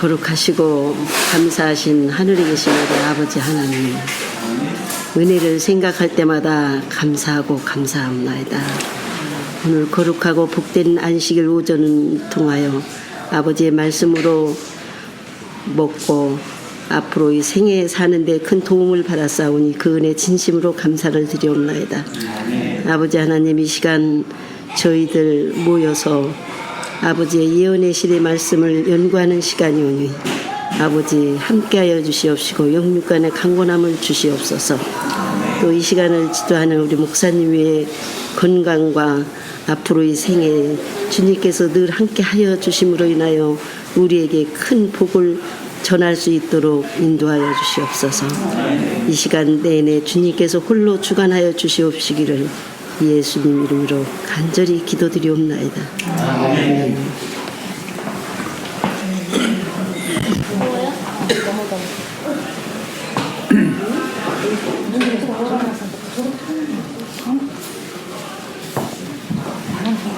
거룩하시고 감사하신 하늘에 계신 우리 아버지 하나님, 은혜를 생각할 때마다 감사하고 감사합나이다. 오늘 거룩하고 복된 안식일 오전을 통하여 아버지의 말씀으로 먹고 앞으로 이 생애 사는데 큰 도움을 받았사오니 그 은혜 진심으로 감사를 드리옵나이다. 아버지 하나님, 이 시간 저희들 모여서 아버지의 예언의 시대 말씀을 연구하는 시간이오니 아버지 함께하여 주시옵시고 영육간의 강건함을 주시옵소서. 또 이 시간을 지도하는 우리 목사님 위에 건강과 앞으로 이 생에 주님께서 늘 함께하여 주심으로 인하여 우리에게 큰 복을 전할 수 있도록 인도하여 주시옵소서. 이 시간 내내 주님께서 홀로 주관하여 주시옵시기를 예수님 이름으로 간절히 기도드리옵나이다. 아멘.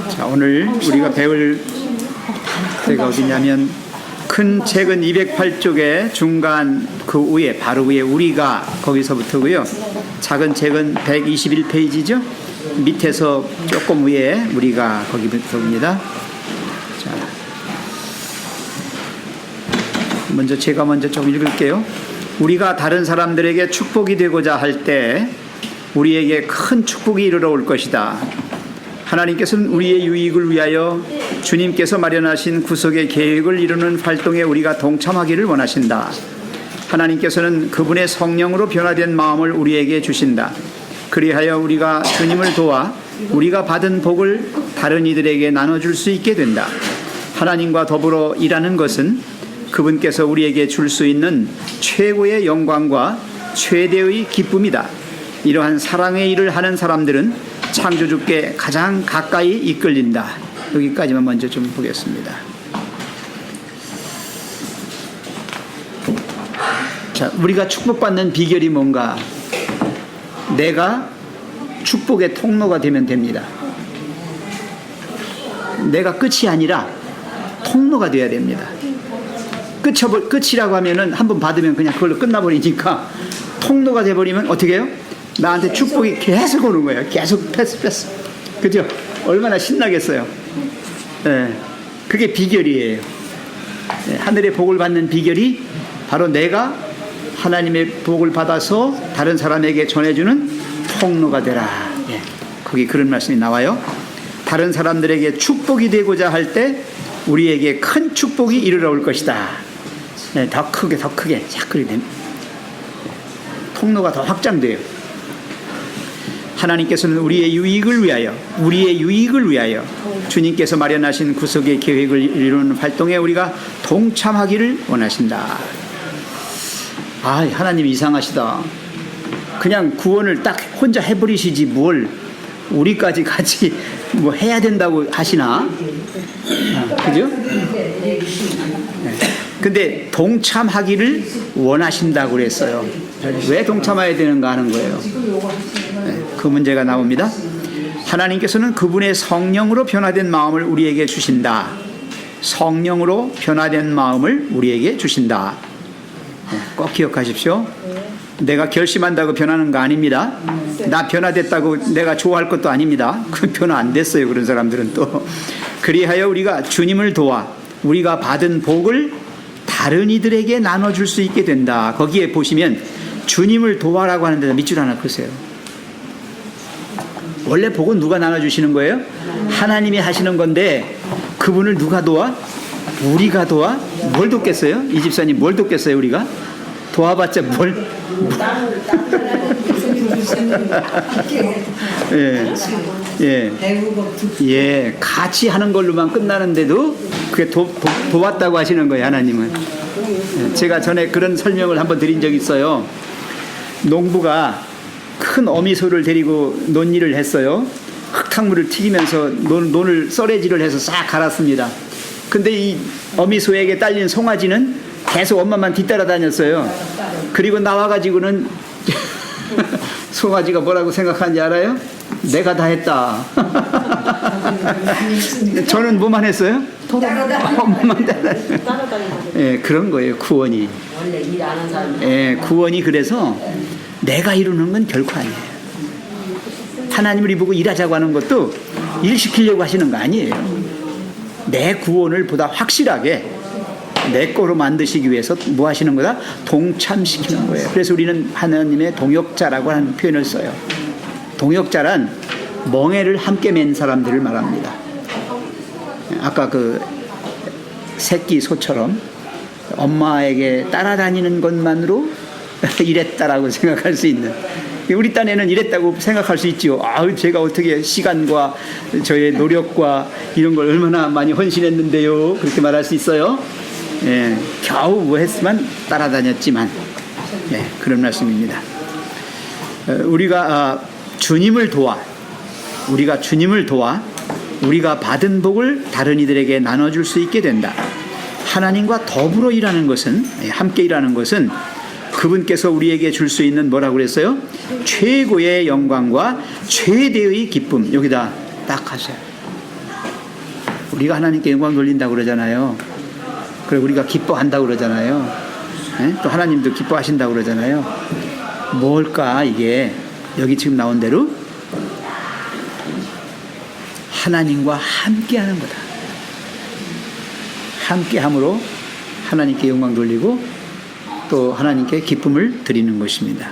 자, 오늘 우리가 배울 때가 어디냐면 큰 책은 208쪽에 중간 그 위에 바로 위에 우리가 거기서부터고요. 작은 책은 121페이지죠. 밑에서 조금 위에 우리가 거기부터입니다. 자, 제가 먼저 좀 읽을게요. 우리가 다른 사람들에게 축복이 되고자 할 때 우리에게 큰 축복이 이르러 올 것이다. 하나님께서는 우리의 유익을 위하여 주님께서 마련하신 구속의 계획을 이루는 활동에 우리가 동참하기를 원하신다. 하나님께서는 그분의 성령으로 변화된 마음을 우리에게 주신다. 그리하여 우리가 주님을 도와 우리가 받은 복을 다른 이들에게 나눠줄 수 있게 된다. 하나님과 더불어 일하는 것은 그분께서 우리에게 줄 수 있는 최고의 영광과 최대의 기쁨이다. 이러한 사랑의 일을 하는 사람들은 창조주께 가장 가까이 이끌린다. 여기까지만 먼저 좀 보겠습니다. 자, 우리가 축복받는 비결이 뭔가? 내가 축복의 통로가 되면 됩니다. 내가 끝이 아니라 통로가 되어야 됩니다. 끝이라고 하면은 한번 받으면 그냥 그걸로 끝나버리니까 통로가 돼버리면 어떻게 해요? 나한테 축복이 계속 오는 거예요. 계속 패스. 그죠? 얼마나 신나겠어요. 네, 그게 비결이에요. 네, 하늘의 복을 받는 비결이 바로 내가 하나님의 복을 받아서 다른 사람에게 전해주는 통로가 되라. 네, 거기 그런 말씀이 나와요. 다른 사람들에게 축복이 되고자 할 때 우리에게 큰 축복이 이르러 올 것이다. 네, 더 크게 자, 그리 됩니다. 통로가 더 확장돼요. 하나님께서는 우리의 유익을 위하여 주님께서 마련하신 구속의 계획을 이루는 활동에 우리가 동참하기를 원하신다. 아, 하나님 이상하시다. 그냥 구원을 딱 혼자 해버리시지 뭘 우리까지 같이 뭐 해야 된다고 하시나? 그죠? 네. 근데 동참하기를 원하신다고 그랬어요. 왜 동참해야 되는가 하는 거예요. 네, 그 문제가 나옵니다. 하나님께서는 그분의 성령으로 변화된 마음을 우리에게 주신다. 성령으로 변화된 마음을 우리에게 주신다. 네, 꼭 기억하십시오. 내가 결심한다고 변하는 거 아닙니다. 나 변화됐다고 내가 좋아할 것도 아닙니다. 그 변화 안 됐어요. 그런 사람들은 또. 그리하여 우리가 주님을 도와 우리가 받은 복을 다른 이들에게 나눠줄 수 있게 된다. 거기에 보시면 주님을 도와라고 하는 데다 밑줄 하나 그으세요. 원래 복은 누가 나눠주시는 거예요? 하나님이 하시는 건데 그분을 누가 도와? 우리가 도와? 뭘 돕겠어요? 이 집사님 뭘 돕겠어요? 우리가? 도와봤자 뭘? 예, 같이 하는 걸로만 끝나는데도 그게 도왔다고 하시는 거예요, 하나님은. 제가 전에 그런 설명을 한번 드린 적이 있어요. 농부가 큰 어미소를 데리고 논일을 했어요. 흙탕물을 튀기면서 논을 썰애질을 해서 싹 갈았습니다. 근데 이 어미소에게 딸린 송아지는 계속 엄마만 뒤따라 다녔어요. 그리고 나와가지고는 송아지가 뭐라고 생각하는지 알아요? 내가 다 했다. 저는 뭐만 했어요? 뭐만 예, 그런 거예요. 구원이. 원래 일 안 하는 사람. 예, 구원이 그래서 내가 이루는 건 결코 아니에요. 하나님을 보고 일하자고 하는 것도 일 시키려고 하시는 거 아니에요. 내 구원을 보다 확실하게 내 거로 만드시기 위해서 뭐 하시는 거다? 동참시키는 거예요. 그래서 우리는 하나님의 동역자라고 하는 표현을 써요. 동역자란 멍에를 함께 맨 사람들을 말합니다. 아까 그 새끼 소처럼 엄마에게 따라다니는 것만으로 이랬다라고 생각할 수 있는, 우리 딴에는 이랬다고 생각할 수 있지요. 아우, 제가 어떻게 시간과 저의 노력과 이런 걸 얼마나 많이 헌신했는데요, 그렇게 말할 수 있어요. 예, 겨우 뭐 했으면 따라다녔지만, 예, 그런 말씀입니다. 우리가 주님을 도와 우리가 받은 복을 다른 이들에게 나눠줄 수 있게 된다. 하나님과 더불어 일하는 것은, 함께 일하는 것은 그분께서 우리에게 줄 수 있는 뭐라고 그랬어요? 최고의 영광과 최대의 기쁨. 여기다 딱 하세요. 우리가 하나님께 영광 돌린다고 그러잖아요. 그리고 우리가 기뻐한다고 그러잖아요. 또 하나님도 기뻐하신다고 그러잖아요. 뭘까 이게? 여기 지금 나온 대로 하나님과 함께하는 거다. 함께함으로 하나님께 영광 돌리고 또 하나님께 기쁨을 드리는 것입니다.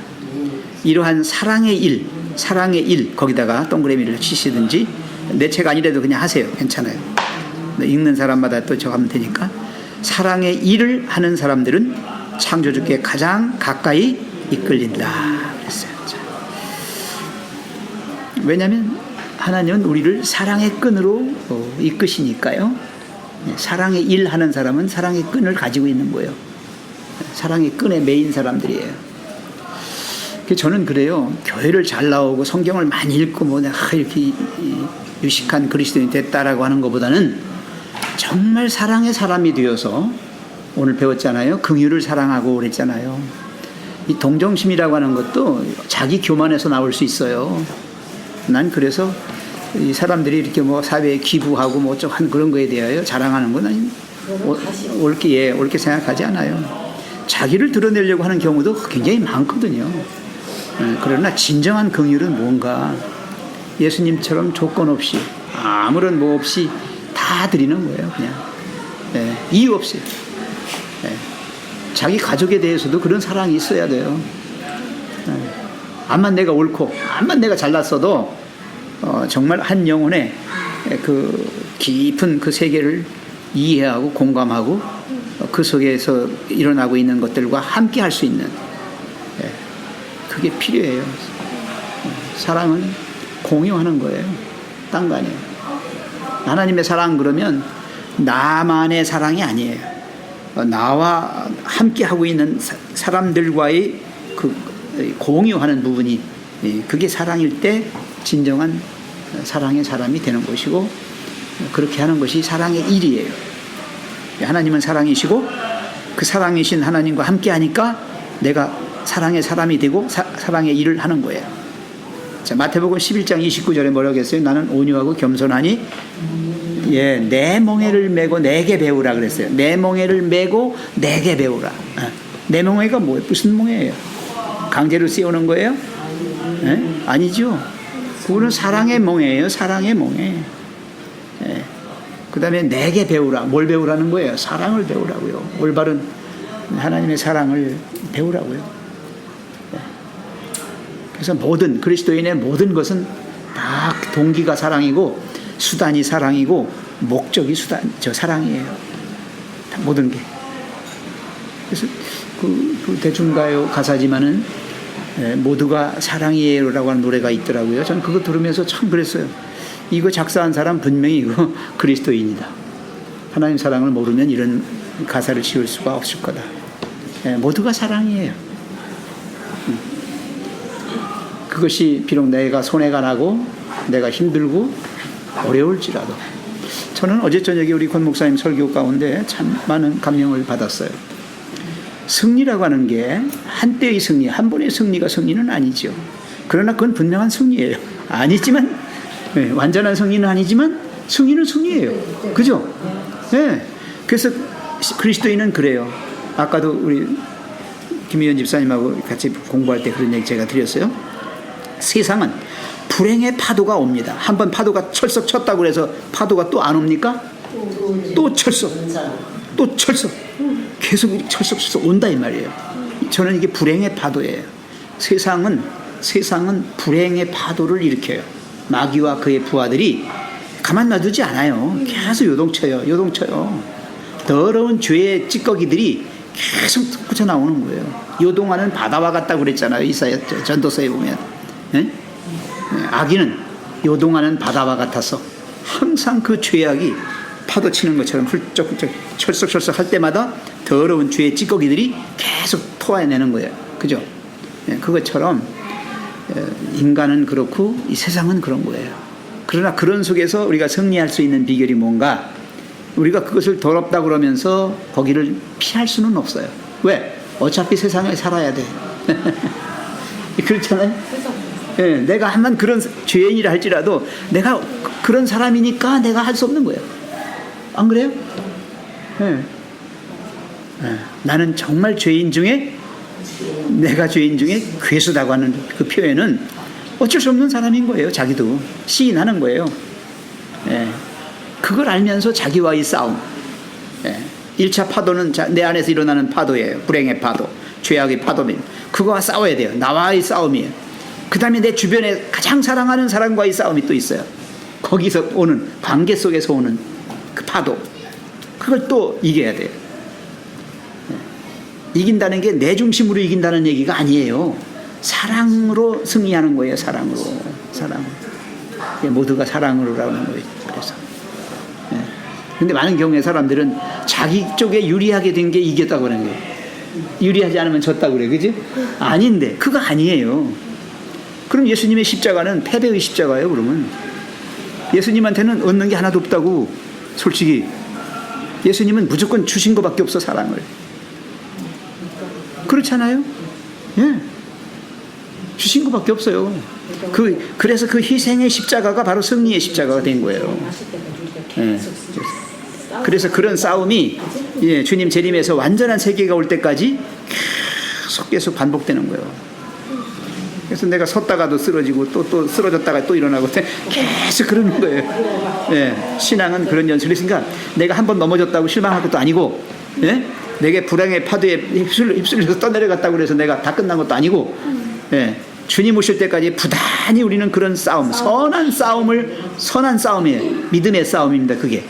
이러한 사랑의 일 거기다가 동그라미를 치시든지, 내 책 아니라도 그냥 하세요. 괜찮아요. 읽는 사람마다 또 적으면 되니까. 사랑의 일을 하는 사람들은 창조주께 가장 가까이 이끌린다 그랬어요. 왜냐하면 하나님은 우리를 사랑의 끈으로 이끄시니까요. 사랑의 일 하는 사람은 사랑의 끈을 가지고 있는 거예요. 사랑의 끈에 매인 사람들이에요. 저는 그래요. 교회를 잘 나오고 성경을 많이 읽고 뭐 이렇게 유식한 그리스도인이 됐다라고 하는 것보다는 정말 사랑의 사람이 되어서, 오늘 배웠잖아요. 긍휼을 사랑하고 그랬잖아요. 이 동정심이라고 하는 것도 자기 교만에서 나올 수 있어요. 난 그래서 이 사람들이 이렇게 뭐 사회에 기부하고 뭐 어쩌고 그런 거에 대하여 자랑하는 건 옳게 생각하지 않아요. 자기를 드러내려고 하는 경우도 굉장히 많거든요. 그러나 진정한 긍휼은 뭔가 예수님처럼 조건 없이 아무런 뭐 없이 다 드리는 거예요. 그냥 이유 없이. 자기 가족에 대해서도 그런 사랑이 있어야 돼요. 암만 내가 옳고 암만 내가 잘났어도 정말 한 영혼의 그 깊은 그 세계를 이해하고 공감하고 그 속에서 일어나고 있는 것들과 함께 할 수 있는, 그게 필요해요. 사랑은 공유하는 거예요. 딴 거 아니에요. 하나님의 사랑 그러면 나만의 사랑이 아니에요. 나와 함께 하고 있는 사람들과의 그 공유하는 부분이, 그게 사랑일 때 진정한 사랑의 사람이 되는 것이고, 그렇게 하는 것이 사랑의 일이에요. 하나님은 사랑이시고 그 사랑이신 하나님과 함께 하니까 내가 사랑의 사람이 되고 사랑의 일을 하는 거예요. 자, 마태복음 11장 29절에 뭐라고 했어요? 나는 온유하고 겸손하니 내 멍에를 메고 내게 배우라 그랬어요. 내 멍에를 메고 내게 배우라. 내 멍에가 뭐예요? 무슨 멍에예요? 강제로 씌우는 거예요? 아니죠. 그거는 사랑의 멍에예요. 사랑의 멍에. 그 다음에 내게 배우라. 뭘 배우라는 거예요? 사랑을 배우라고요. 올바른 하나님의 사랑을 배우라고요. 그래서 모든 그리스도인의 모든 것은 다 동기가 사랑이고 수단이 사랑이고 목적이 사랑이에요. 다 모든 게. 그래서 그 대중가요 가사지만은 모두가 사랑이에요라고 하는 노래가 있더라고요. 저는 그거 들으면서 참 그랬어요. 이거 작사한 사람 분명히 이거 그리스도인이다. 하나님 사랑을 모르면 이런 가사를 지을 수가 없을 거다. 모두가 사랑이에요. 그것이 비록 내가 손해가 나고 내가 힘들고 어려울지라도. 저는 어제 저녁에 우리 권 목사님 설교 가운데 참 많은 감명을 받았어요. 승리라고 하는 게 한때의 승리, 한 번의 승리가 승리는 아니죠. 그러나 그건 분명한 승리예요. 아니지만 네, 완전한 승리는 아니지만 승리는 승리예요. 그죠? 네. 그래서 그리스도인은 그래요. 아까도 우리 김희연 집사님하고 같이 공부할 때 그런 얘기 제가 드렸어요. 세상은 불행의 파도가 옵니다. 한번 파도가 철썩 쳤다고 해서 파도가 또 안 옵니까? 또 철썩, 또 철썩, 계속 철썩 온다 이 말이에요. 저는 이게 불행의 파도예요. 세상은 불행의 파도를 일으켜요. 마귀와 그의 부하들이 가만 놔두지 않아요. 계속 요동쳐요. 더러운 죄의 찌꺼기들이 계속 솟구쳐 나오는 거예요. 요동하는 바다와 같다고 그랬잖아요. 이사야 전도서에 보면. 네? 악인은 요동하는 바다와 같아서 항상 그 죄악이 파도 치는 것처럼 훌쩍훌쩍 철썩철썩 할 때마다 더러운 죄의 찌꺼기들이 계속 토해내는 거예요. 그죠? 그것처럼 인간은 그렇고 이 세상은 그런 거예요. 그러나 그런 속에서 우리가 승리할 수 있는 비결이 뭔가? 우리가 그것을 더럽다 그러면서 거기를 피할 수는 없어요. 왜? 어차피 세상에 살아야 돼. 그렇잖아요? 네, 내가 한번 그런 죄인이라 할지라도 내가 그런 사람이니까 내가 할 수 없는 거예요. 안 그래요? 네. 나는 정말 내가 죄인 중에 괴수다고 하는 그 표현은 어쩔 수 없는 사람인 거예요. 자기도 시인하는 거예요. 그걸 알면서 자기와의 싸움. 1차 파도는 내 안에서 일어나는 파도예요. 불행의 파도, 죄악의 파도입니다. 그거와 싸워야 돼요. 나와의 싸움이에요. 그 다음에 내 주변에 가장 사랑하는 사람과의 싸움이 또 있어요. 거기서 오는, 관계 속에서 오는 그 파도. 그걸 또 이겨야 돼요. 이긴다는 게 내 중심으로 이긴다는 얘기가 아니에요. 사랑으로 승리하는 거예요. 사랑으로. 모두가 사랑으로라는 거예요. 그래서. 근데 많은 경우에 사람들은 자기 쪽에 유리하게 된 게 이겼다고 그러는 거예요. 유리하지 않으면 졌다고 그래. 그지? 아닌데. 그거 아니에요. 그럼 예수님의 십자가는 패배의 십자가예요. 그러면. 예수님한테는 얻는 게 하나도 없다고. 솔직히. 예수님은 무조건 주신 것밖에 없어. 사랑을. 그렇잖아요? 예. 주신 것밖에 없어요. 그래서 그 희생의 십자가가 바로 승리의 십자가가 된 거예요. 예. 그래서 그런 싸움이 주님 재림에서 완전한 세계가 올 때까지 계속 반복되는 거예요. 그래서 내가 섰다가도 쓰러지고 또 쓰러졌다가 또 일어나고 계속 그러는 거예요. 예. 신앙은 그런 연습을 했으니까 내가 한번 넘어졌다고 실망할 것도 아니고, 예? 내게 불행의 파도에 휩쓸려서 떠내려갔다고 해서 내가 다 끝난 것도 아니고, 예. 주님 오실 때까지 부단히 우리는 그런 싸움, 선한 싸움이에요. 믿음의 싸움입니다. 그게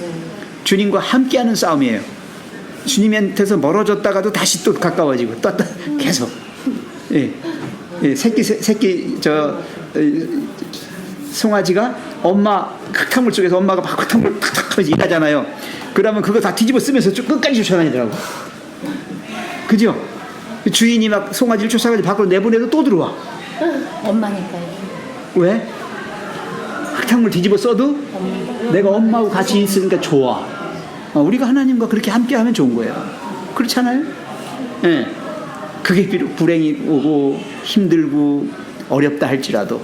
주님과 함께하는 싸움이에요. 주님한테서 멀어졌다가도 다시 또 가까워지고 또 계속. 예. 예. 새끼 송아지가 엄마 흙탕물 속에서 엄마가 막 흙탕물 탁탁 하면서 일하잖아요. 그러면 그거 다 뒤집어 쓰면서 끝까지 쫓아다니더라고. 그죠? 주인이 막 송아지를 쫓아가지고 밖으로 내보내도 또 들어와. 엄마니까요. 왜? 흙탕물 뒤집어 써도 내가 엄마하고 같이 있으니까 좋아. 우리가 하나님과 그렇게 함께하면 좋은 거예요. 그렇잖아요? 예. 그게 비록 불행이 오고 힘들고 어렵다 할지라도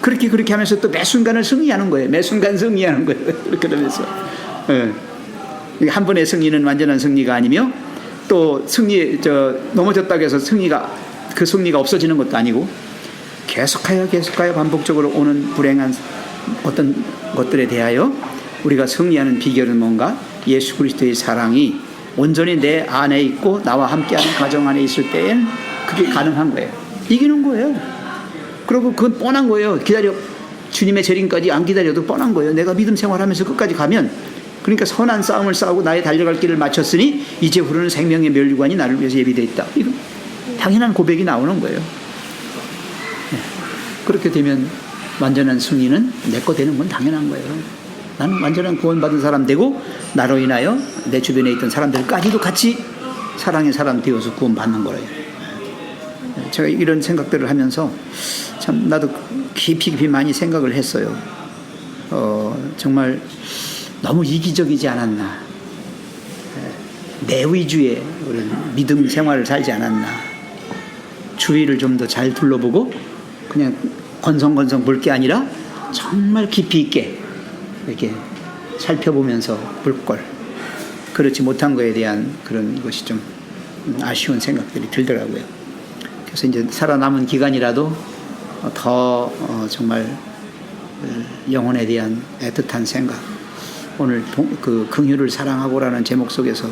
그렇게 하면서 또 매 순간을 승리하는 거예요. 매 순간 승리하는 거예요. 그러면서 한 번의 승리는 완전한 승리가 아니며 또 넘어졌다고 해서 그 승리가 없어지는 것도 아니고 계속하여 반복적으로 오는 불행한 어떤 것들에 대하여 우리가 승리하는 비결은 뭔가? 예수 그리스도의 사랑이 온전히 내 안에 있고 나와 함께하는 가정 안에 있을 때엔 그게 가능한 거예요. 이기는 거예요. 그리고 그건 뻔한 거예요. 주님의 재림까지 안 기다려도 뻔한 거예요. 내가 믿음 생활하면서 끝까지 가면, 그러니까 선한 싸움을 싸우고 나의 달려갈 길을 마쳤으니 이제 흐르는 생명의 면류관이 나를 위해서 예비되어 있다. 이거 당연한 고백이 나오는 거예요. 그렇게 되면 완전한 승리는 내 거 되는 건 당연한 거예요. 나는 완전한 구원받은 사람 되고 나로 인하여 내 주변에 있던 사람들까지도 같이 사랑의 사람 되어서 구원받는 거예요. 제가 이런 생각들을 하면서 참 나도 깊이 많이 생각을 했어요. 정말 너무 이기적이지 않았나. 내 위주의 믿음 생활을 살지 않았나. 주위를 좀 더 잘 둘러보고 그냥 건성건성 볼 게 아니라 정말 깊이 있게 이렇게 살펴보면서 볼 걸. 그렇지 못한 거에 대한 그런 것이 좀 아쉬운 생각들이 들더라고요. 그래서 이제 살아남은 기간이라도 더 정말 영혼에 대한 애틋한 생각. 오늘 그 긍휼을 사랑하고라는 제목 속에서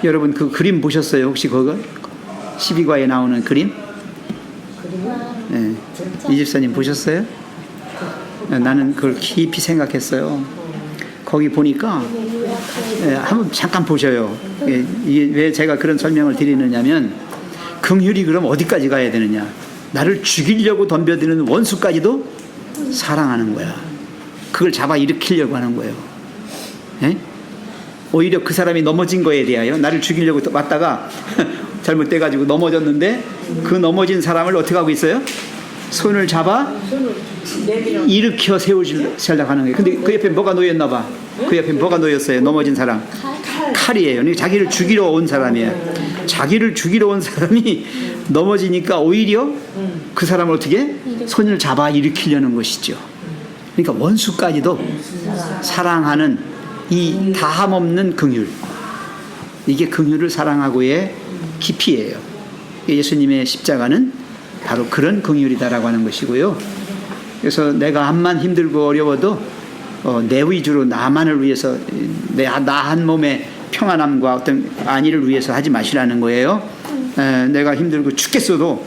여러분 그 그림 보셨어요? 혹시 그거? 12과에 나오는 그림? 네. 이 집사님 보셨어요? 나는 그걸 깊이 생각했어요. 거기 보니까 한번 잠깐 보셔요. 이게 왜 제가 그런 설명을 드리느냐면 긍휼이 그럼 어디까지 가야 되느냐? 나를 죽이려고 덤벼드는 원수까지도 사랑하는 거야. 그걸 잡아 일으키려고 하는 거예요. 예? 오히려 그 사람이 넘어진 거에 대하여 나를 죽이려고 왔다가 잘못돼가지고 넘어졌는데 그 넘어진 사람을 어떻게 하고 있어요? 손을 잡아 일으켜 세우려고 하는 거예요. 근데 그 옆에 뭐가 놓였나 봐. 그 옆에 뭐가 놓였어요? 넘어진 사람. 칼이에요. 그러니까 자기를 죽이러 온 사람이에요. 자기를 죽이러 온 사람이 넘어지니까 오히려 그 사람을 어떻게? 손을 잡아 일으키려는 것이죠. 그러니까 원수까지도 사랑하는 이 다함없는 긍휼. 이게 긍휼을 사랑하고의 깊이예요. 예수님의 십자가는 바로 그런 긍휼이다라고 하는 것이고요. 그래서 내가 암만 힘들고 어려워도 내 위주로 나만을 위해서 나 한 몸의 평안함과 어떤 안위를 위해서 하지 마시라는 거예요. 내가 힘들고 죽겠어도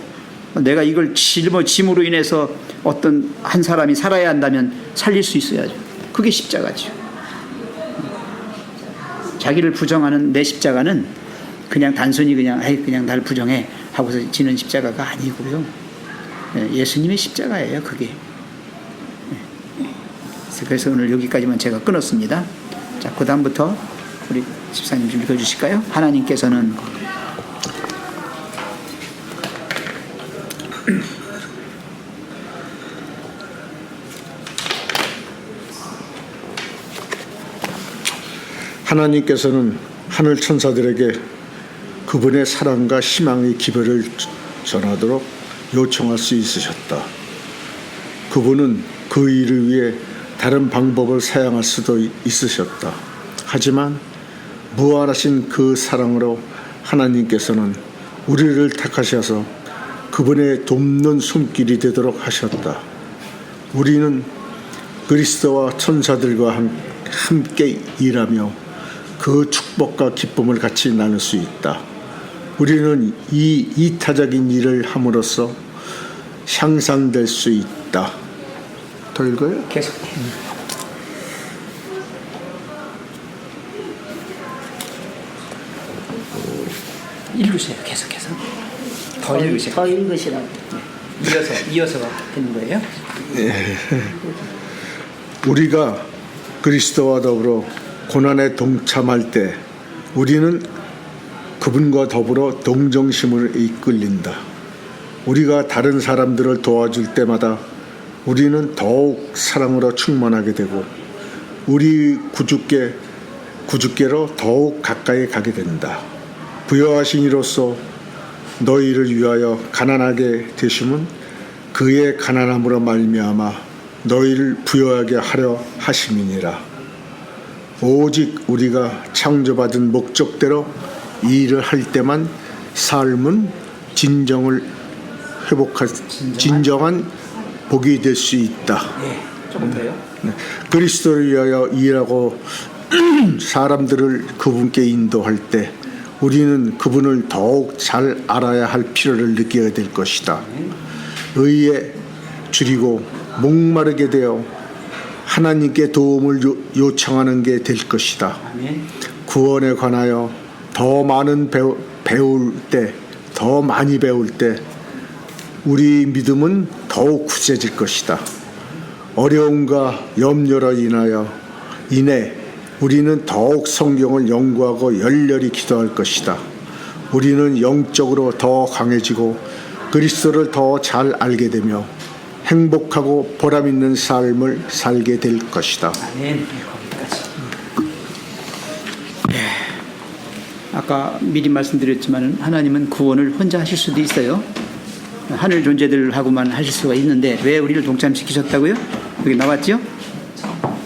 내가 이걸 짐으로 인해서 어떤 한 사람이 살아야 한다면 살릴 수 있어야죠. 그게 십자가죠. 자기를 부정하는 내 십자가는 그냥 단순히 그냥 날 부정해 하고서 지는 십자가가 아니고요. 예수님의 십자가예요, 그게. 그래서 오늘 여기까지만 제가 끊었습니다. 자, 그 다음부터 우리 집사님 좀 읽어주실까요? 하나님께서는 하나님께서는 하늘 천사들에게 그분의 사랑과 희망의 기별을 전하도록 요청할 수 있으셨다. 그분은 그 일을 위해 다른 방법을 사용할 수도 있으셨다. 하지만 무한하신 그 사랑으로 하나님께서는 우리를 택하셔서 그분의 돕는 손길이 되도록 하셨다. 우리는 그리스도와 천사들과 함께 일하며 그 축복과 기쁨을 같이 나눌 수 있다. 우리는 이 이타적인 일을 함으로써 향상될 수 있다. 더 읽어요? 계속. 읽으세요. 계속해서. 더 읽으세요. 더 읽으시라고. 이어서 되는 거예요. 우리가 그리스도와 더불어 고난에 동참할 때 우리는 그분과 더불어 동정심을 이끌린다. 우리가 다른 사람들을 도와줄 때마다 우리는 더욱 사랑으로 충만하게 되고 우리 구주께로 더욱 가까이 가게 된다. 부여하신 이로써 너희를 위하여 가난하게 되심은 그의 가난함으로 말미암아 너희를 부여하게 하려 하심이니라. 오직 우리가 창조받은 목적대로 일을 할 때만 삶은 진정한 복이 될 수 있다. 네, 조금 더요. 그리스도를 위하여 일하고 사람들을 그분께 인도할 때 우리는 그분을 더욱 잘 알아야 할 필요를 느끼게 될 것이다. 의에 줄이고 목마르게 되어 하나님께 도움을 요청하는 게 될 것이다. 구원에 관하여 더 많이 배울 때 우리 믿음은 더욱 굳세질 것이다. 어려움과 염려로 인해 우리는 더욱 성경을 연구하고 열렬히 기도할 것이다. 우리는 영적으로 더 강해지고 그리스도를 더 잘 알게 되며 행복하고 보람 있는 삶을 살게 될 것이다. 아멘. 거기까지. 아까 미리 말씀드렸지만 하나님은 구원을 혼자 하실 수도 있어요. 하늘 존재들하고만 하실 수가 있는데 왜 우리를 동참시키셨다고요? 여기 나왔죠?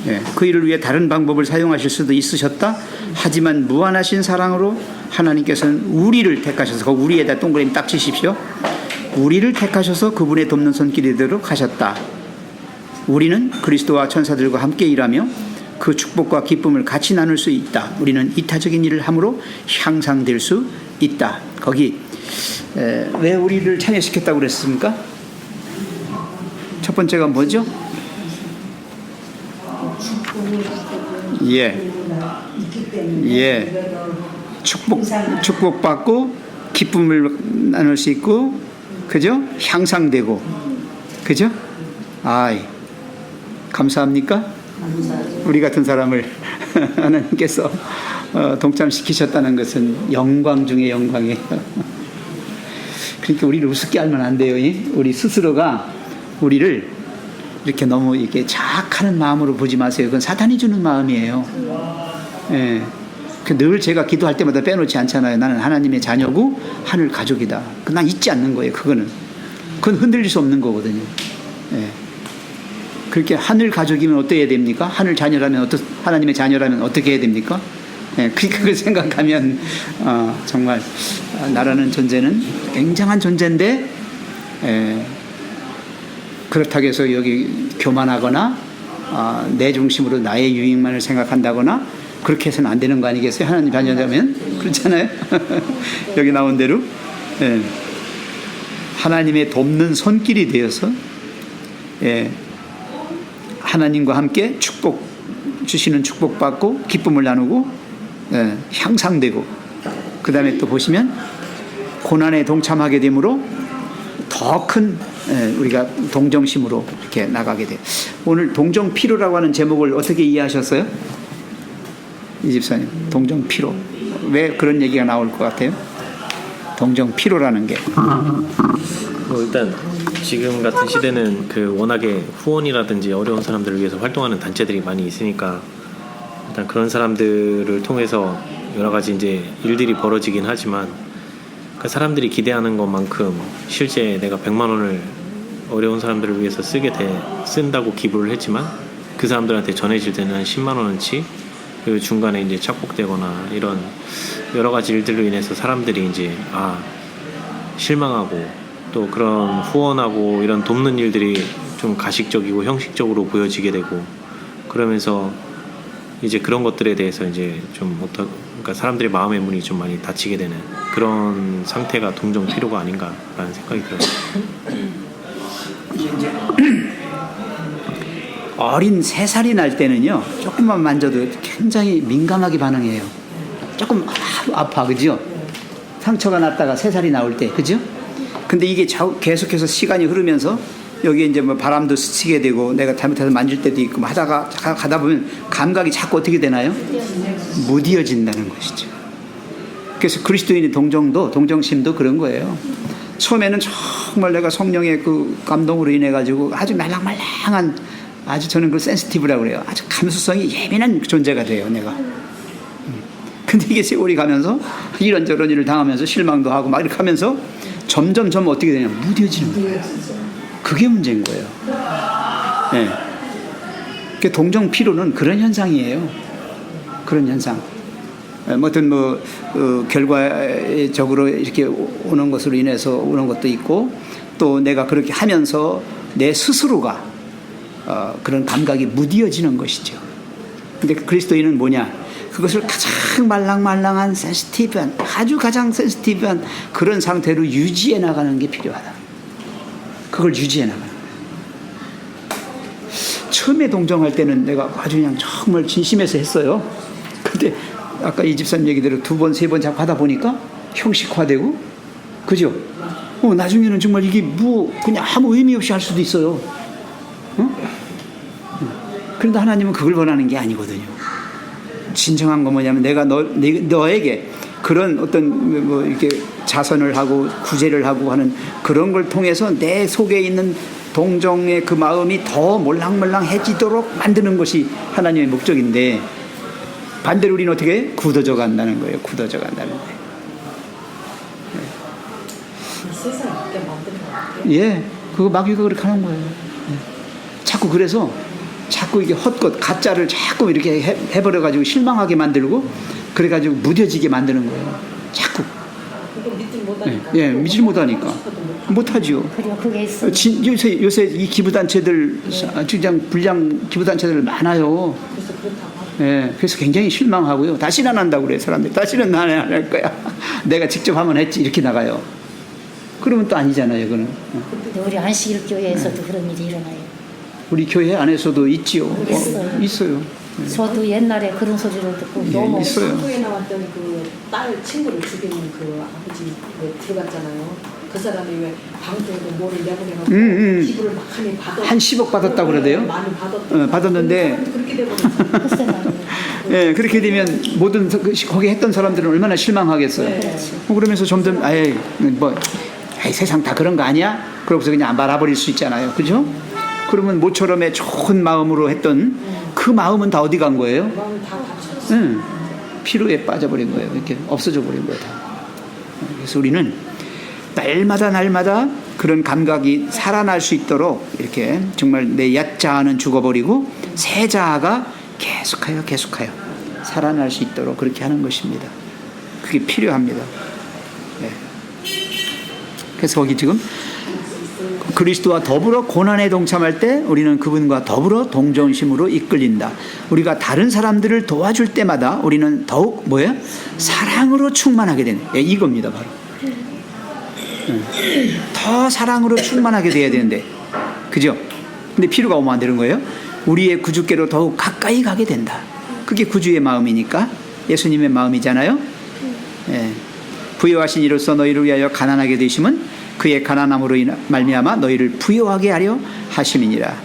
예, 그 일을 위해 다른 방법을 사용하실 수도 있으셨다. 하지만 무한하신 사랑으로 하나님께서는 우리를 택하셔서, 그 우리에다 동그라미 딱 치십시오. 우리를 택하셔서 그분의 돕는 손길이대로 가셨다. 우리는 그리스도와 천사들과 함께 일하며 그 축복과 기쁨을 같이 나눌 수 있다. 우리는 이타적인 일을 함으로 향상될 수 있다. 거기 왜 우리를 참여시켰다고 그랬습니까? 첫 번째가 뭐죠? 축복받고 기쁨을 나눌 수 있고, 그죠? 향상되고, 그죠? 아이, 감사합니까? 우리 같은 사람을 하나님께서 동참시키셨다는 것은 영광 중에 영광이에요. 그러니까 우리를 우습게 알면 안 돼요. 우리 스스로가 우리를 이렇게 너무 이렇게 자학하는 마음으로 보지 마세요. 그건 사탄이 주는 마음이에요. 예. 늘 제가 기도할 때마다 빼놓지 않잖아요. 나는 하나님의 자녀고 하늘 가족이다. 난 잊지 않는 거예요. 그건 흔들릴 수 없는 거거든요. 예. 그렇게 하늘 가족이면 어떻게 해야 됩니까? 하늘 자녀라면 하나님의 자녀라면 어떻게 해야 됩니까? 예. 그걸 생각하면 정말 나라는 존재는 굉장한 존재인데, 그렇다고 해서 여기 교만하거나 내 중심으로 나의 유익만을 생각한다거나 그렇게 해서는 안 되는 거 아니겠어요? 하나님 자녀라면 그렇잖아요. 여기 나온 대로 하나님의 돕는 손길이 되어서 하나님과 함께 축복 주시는 축복받고 기쁨을 나누고 향상되고, 그 다음에 또 보시면 고난에 동참하게 되므로 더 큰 우리가 동정심으로 이렇게 나가게 돼요. 오늘 동정피로라고 하는 제목을 어떻게 이해하셨어요? 이 집사님, 동정피로. 왜 그런 얘기가 나올 것 같아요? 동정피로라는 게. 일단 지금 같은 시대는 그 워낙에 후원이라든지 어려운 사람들을 위해서 활동하는 단체들이 많이 있으니까 일단 그런 사람들을 통해서 여러 가지 이제 일들이 벌어지긴 하지만, 그 사람들이 기대하는 것만큼 실제 내가 100만 원을 어려운 사람들을 위해서 쓴다고 기부를 했지만 그 사람들한테 전해질 때는 한 10만 원어치, 그 중간에 이제 착복되거나 이런 여러 가지 일들로 인해서 사람들이 이제 실망하고, 또 그런 후원하고 이런 돕는 일들이 좀 가식적이고 형식적으로 보여지게 되고, 그러면서 이제 그런 것들에 대해서 이제 좀 그러니까 사람들의 마음의 문이 좀 많이 닫히게 되는 그런 상태가 동정 필요가 아닌가라는 생각이 들어요. 이제 어린 3살이 날 때는요, 조금만 만져도 굉장히 민감하게 반응해요. 조금 아파, 그죠? 상처가 났다가 3살이 나올 때, 그죠? 근데 이게 계속해서 시간이 흐르면서 여기에 이제 뭐 바람도 스치게 되고 내가 잘못해서 만질 때도 있고 가다 보면 감각이 자꾸 어떻게 되나요? 무뎌진다는 것이죠. 그래서 그리스도인의 동정심도 그런 거예요. 처음에는 정말 내가 성령의 그 감동으로 인해 가지고 아주 말랑말랑한, 아주 저는 그 센시티브라고 그래요. 아주 감수성이 예민한 존재가 돼요, 내가. 근데 이게 세월이 가면서 이런저런 일을 당하면서 실망도 하고 막 이렇게 하면서 점점 어떻게 되냐, 무뎌지는 거예요. 그게 문제인 거예요. 네. 동정 피로는 그런 현상이에요. 그런 현상. 어떤 결과적으로 이렇게 오는 것으로 인해서 오는 것도 있고, 또 내가 그렇게 하면서 내 스스로가 그런 감각이 무뎌지는 것이죠. 근데 그리스도인은 뭐냐? 그것을 가장 말랑말랑한 센시티브한, 아주 가장 센시티브한 그런 상태로 유지해 나가는 게 필요하다. 그걸 유지해 나가는 거예요. 처음에 동정할 때는 내가 아주 그냥 정말 진심에서 했어요. 근데 아까 이 집사님 얘기대로 2번, 3번 자꾸 하다 보니까 형식화되고, 그죠? 나중에는 정말 이게 그냥 아무 의미 없이 할 수도 있어요. 그런데 하나님은 그걸 원하는 게 아니거든요. 진정한 건 뭐냐면 내가 너에게 그런 어떤 이렇게 자선을 하고 구제를 하고 하는 그런 걸 통해서 내 속에 있는 동정의 그 마음이 더 몰랑몰랑해지도록 만드는 것이 하나님의 목적인데, 반대로 우리는 어떻게 굳어져 간다는 거예요. 굳어져 간다는 거예요. 세상 있게 만든 거 같아요. 예, 그거 마귀가 그렇게 하는 거예요. 자꾸 그래서 자꾸 이게 헛것 가짜를 자꾸 이렇게 해버려가지고 실망하게 만들고 그래가지고 무뎌지게 만드는 거예요. 자꾸. 예, 믿질 못하니까. 못하지요. 그리고 그게 있어요. 요새 이 기부단체들, 주장 불량 기부단체들 많아요. 예, 그래서 굉장히 실망하고요. 다시는 안 한다고 그래요, 사람들이. 다시는 안 할 거야. 내가 직접 하면 했지. 이렇게 나가요. 그러면 또 아니잖아요, 그거는. 근데 우리 안식일교회에서도 그런 일이 일어나요. 우리 교회 안에서도 있지요. 있어요. 있어요. 저도 옛날에 그런 소리를 듣고 너무 있어요. 한국에 나왔던 그 딸 친구를 죽이는 그 아버지 들어갔잖아요. 그 사람이 왜 방송에도 뭐를 내보내고 기부를 막 많이 받았 한 10억 받았다고 그러대요. 많이 받았 받았는데 그렇게 되버렸어요. 글쎄 말이에요. 예, 그렇게 되면 모든 거기 했던 사람들은 얼마나 실망하겠어요. 그러면서 점점 세상 다 그런 거 아니야? 그러고서 그냥 말아버릴 수 있잖아요. 그죠? 그러면 모처럼의 좋은 마음으로 했던 그 마음은 다 어디 간 거예요? 마음을 다 감췄어요. 피로에 빠져버린 거예요. 이렇게 없어져 버린 거예요. 다. 그래서 우리는 날마다 그런 감각이 살아날 수 있도록 이렇게 정말 내 옛자아는 죽어버리고 새 자아가 계속하여 살아날 수 있도록 그렇게 하는 것입니다. 그게 필요합니다. 네. 그래서 거기 지금 그리스도와 더불어 고난에 동참할 때 우리는 그분과 더불어 동정심으로 이끌린다. 우리가 다른 사람들을 도와줄 때마다 우리는 더욱 사랑으로 충만하게 되는 이겁니다. 바로. 더 사랑으로 충만하게 돼야 되는데, 그죠? 근데 필요가 오면 안 되는 거예요. 우리의 구주께로 더욱 가까이 가게 된다. 그게 구주의 마음이니까 예수님의 마음이잖아요. 예. 부여하신 이로써 너희를 위하여 가난하게 되심은 그의 가난함으로 말미암아 너희를 부여하게 하려 하심이니라.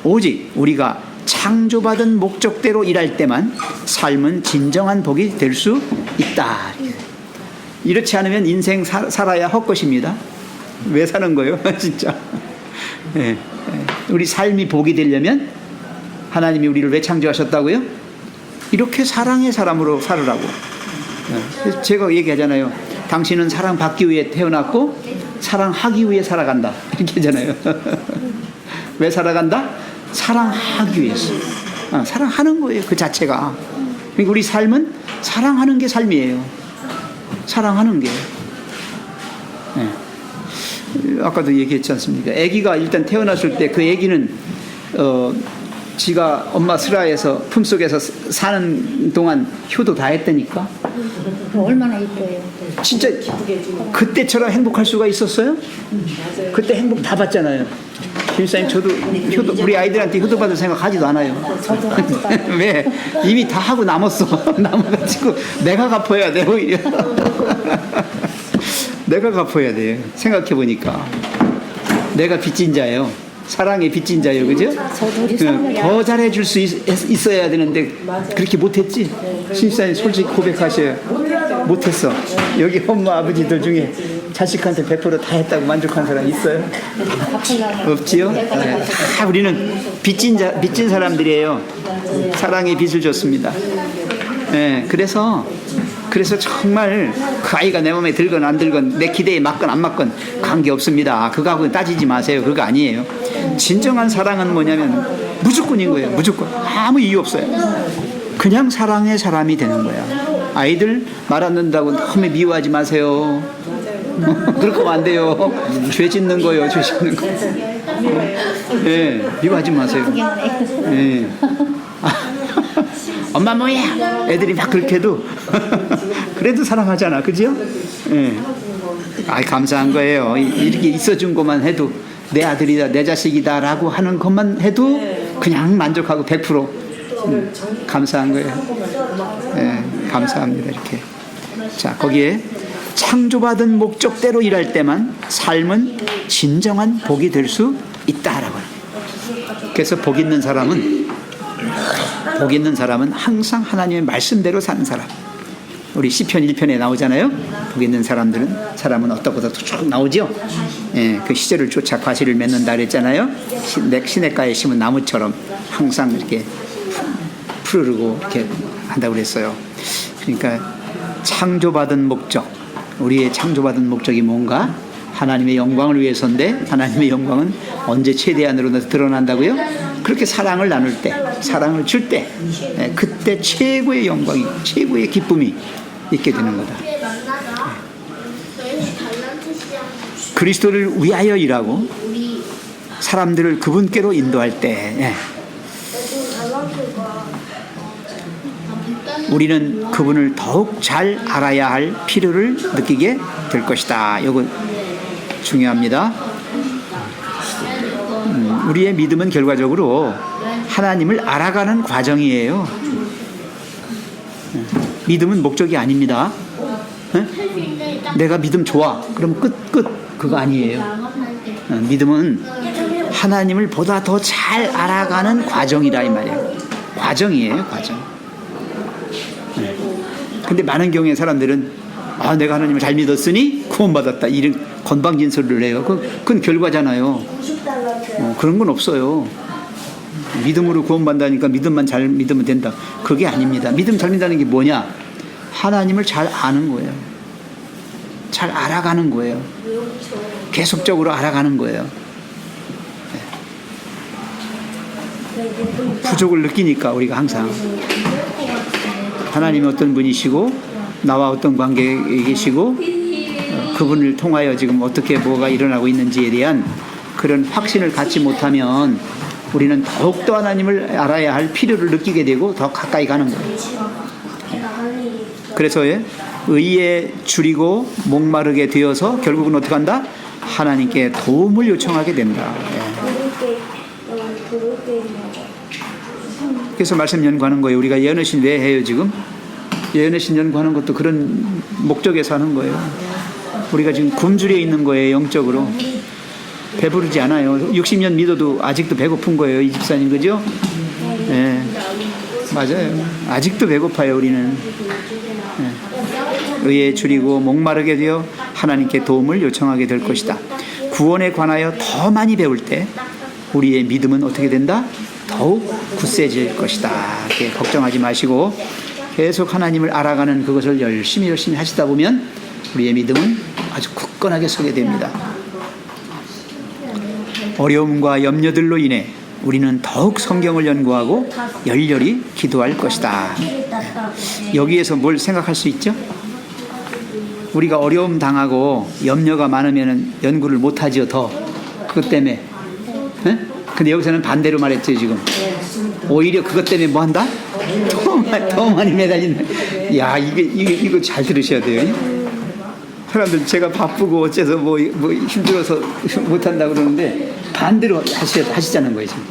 오직 우리가 창조받은 목적대로 일할 때만 삶은 진정한 복이 될 수 있다. 이렇지 않으면 인생 살아야 헛것입니다. 왜 사는 거예요? 진짜. 예. 우리 삶이 복이 되려면 하나님이 우리를 왜 창조하셨다고요? 이렇게 사랑의 사람으로 살으라고. 예. 제가 얘기하잖아요. 당신은 사랑받기 위해 태어났고 사랑하기 위해 살아간다. 이렇게 하잖아요. 왜 살아간다? 사랑하기 위해서. 사랑하는 거예요. 그 자체가. 그러니까 우리 삶은 사랑하는 게 삶이에요. 사랑하는 게. 네. 아까도 얘기했지 않습니까? 아기가 일단 태어났을 때 그 아기는 지가 엄마 슬하에서 품속에서 사는 동안 효도 다 했다니까. 얼마나 이뻐요. 진짜 그때처럼 행복할 수가 있었어요? 그때 행복 다 받잖아요. 김사님 저도 우리 아이들한테 효도 받을 생각 하지도 않아요. 저도 하지도 않아요. 왜? 이미 다 하고 남았어. 남아가지고 내가 갚아야 돼 오히려. 내가 갚아야 돼. 생각해 보니까 내가 빚진 자예요. 사랑의 빚진 자예요, 그죠? 저도 우리 사랑을 더 잘해줄 수 있어야 되는데 그렇게 못했지. 신사님 솔직히 고백하셔요. 못했어. 여기 엄마 아버지들 중에 자식한테 100% 다 했다고 만족한 사람 있어요? 없지요? 네. 다 우리는 빚진 사람들이에요. 사랑의 빚을 줬습니다. 네, 그래서 정말 그 아이가 내 몸에 들건 안 들건 내 기대에 맞건 안 맞건 관계없습니다. 그거하고 따지지 마세요. 그거 아니에요. 진정한 사랑은 뭐냐면 무조건인 거예요. 무조건. 아무 이유 없어요. 그냥 사랑의 사람이 되는 거야. 아이들 말 안 듣는다고 너무 미워하지 마세요. 그럴 거면 안 돼요. 죄 짓는 거예요. 죄 짓는 거. 네, 미워하지 마세요. 네. 엄마 뭐야? 애들이 막 그렇게 해도 그래도 사랑하잖아. 그죠? 네. 감사한 거예요. 이렇게 있어준 것만 해도 내 아들이다 내 자식이다 라고 하는 것만 해도 그냥 만족하고 100% 감사한 거예요. 네, 감사합니다. 이렇게. 자, 거기에 창조받은 목적대로 일할 때만 삶은 진정한 복이 될 수 있다라고. 그래서 복 있는 사람은 항상 하나님의 말씀대로 사는 사람. 우리 시편 1편에 나오잖아요. 복 있는 사람은 어떻고 쭉 나오죠. 예, 그 시절을 쫓아 과실을 맺는다 그랬잖아요. 시냇가에 심은 나무처럼 항상 이렇게 푸르르고 이렇게 한다고 그랬어요. 그러니까 창조받은 목적, 우리의 창조받은 목적이 뭔가? 하나님의 영광을 위해서인데 하나님의 영광은 언제 최대한으로 드러난다고요? 그렇게 사랑을 나눌 때, 사랑을 줄 때, 그때 최고의 영광이, 최고의 기쁨이 있게 되는 거다. 그리스도를 위하여 일하고 사람들을 그분께로 인도할 때 우리는 그분을 더욱 잘 알아야 할 필요를 느끼게 될 것이다. 이거 중요합니다. 우리의 믿음은 결과적으로 하나님을 알아가는 과정이에요. 믿음은 목적이 아닙니다. 내가 믿음 좋아. 그럼 끝. 그거 아니에요. 믿음은 하나님을 보다 더 잘 알아가는 과정이라 이 말이에요. 과정이에요, 과정. 근데 많은 경우에 사람들은 내가 하나님을 잘 믿었으니 구원받았다. 이런 건방진 소리를 해요. 그건 결과잖아요. 그런 건 없어요. 믿음으로 구원받다니까 믿음만 잘 믿으면 된다. 그게 아닙니다. 믿음 잘 믿는다는 게 뭐냐? 하나님을 잘 아는 거예요. 잘 알아가는 거예요. 계속적으로 알아가는 거예요. 부족을 느끼니까 우리가 항상 하나님이 어떤 분이시고 나와 어떤 관계에 계시고 그분을 통하여 지금 어떻게 뭐가 일어나고 있는지에 대한 그런 확신을 갖지 못하면 우리는 더욱더 하나님을 알아야 할 필요를 느끼게 되고 더 가까이 가는 거예요. 그래서 의에 줄이고 목마르게 되어서 결국은 어떻게 한다? 하나님께 도움을 요청하게 된다. 그래서 말씀 연구하는 거예요. 우리가 예언의신 왜 해요 지금? 예언의신 연구하는 것도 그런 목적에서 하는 거예요. 우리가 지금 굶주려 있는 거예요. 영적으로 배부르지 않아요. 60년 믿어도 아직도 배고픈 거예요. 이 집사님 그죠? 네, 맞아요. 아직도 배고파요 우리는. 의에 줄이고 목마르게 되어 하나님께 도움을 요청하게 될 것이다. 구원에 관하여 더 많이 배울 때 우리의 믿음은 어떻게 된다? 더욱 굳세질 것이다. 이렇게 걱정하지 마시고 계속 하나님을 알아가는 그것을 열심히 하시다 보면 우리의 믿음은 아주 굳건하게 서게 됩니다. 어려움과 염려들로 인해 우리는 더욱 성경을 연구하고 열렬히 기도할 것이다. 여기에서 뭘 생각할 수 있죠? 우리가 어려움 당하고 염려가 많으면 연구를 못하지요. 더 그것 때문에. 근데 여기서는 반대로 말했죠. 지금 오히려 그것 때문에 뭐 한다? 더 많이 매달린다. 야, 이거 잘 들으셔야 돼요. 사람들 제가 바쁘고 어째서 뭐 힘들어서 못한다 그러는데 반대로 하시자는 거예요. 지금.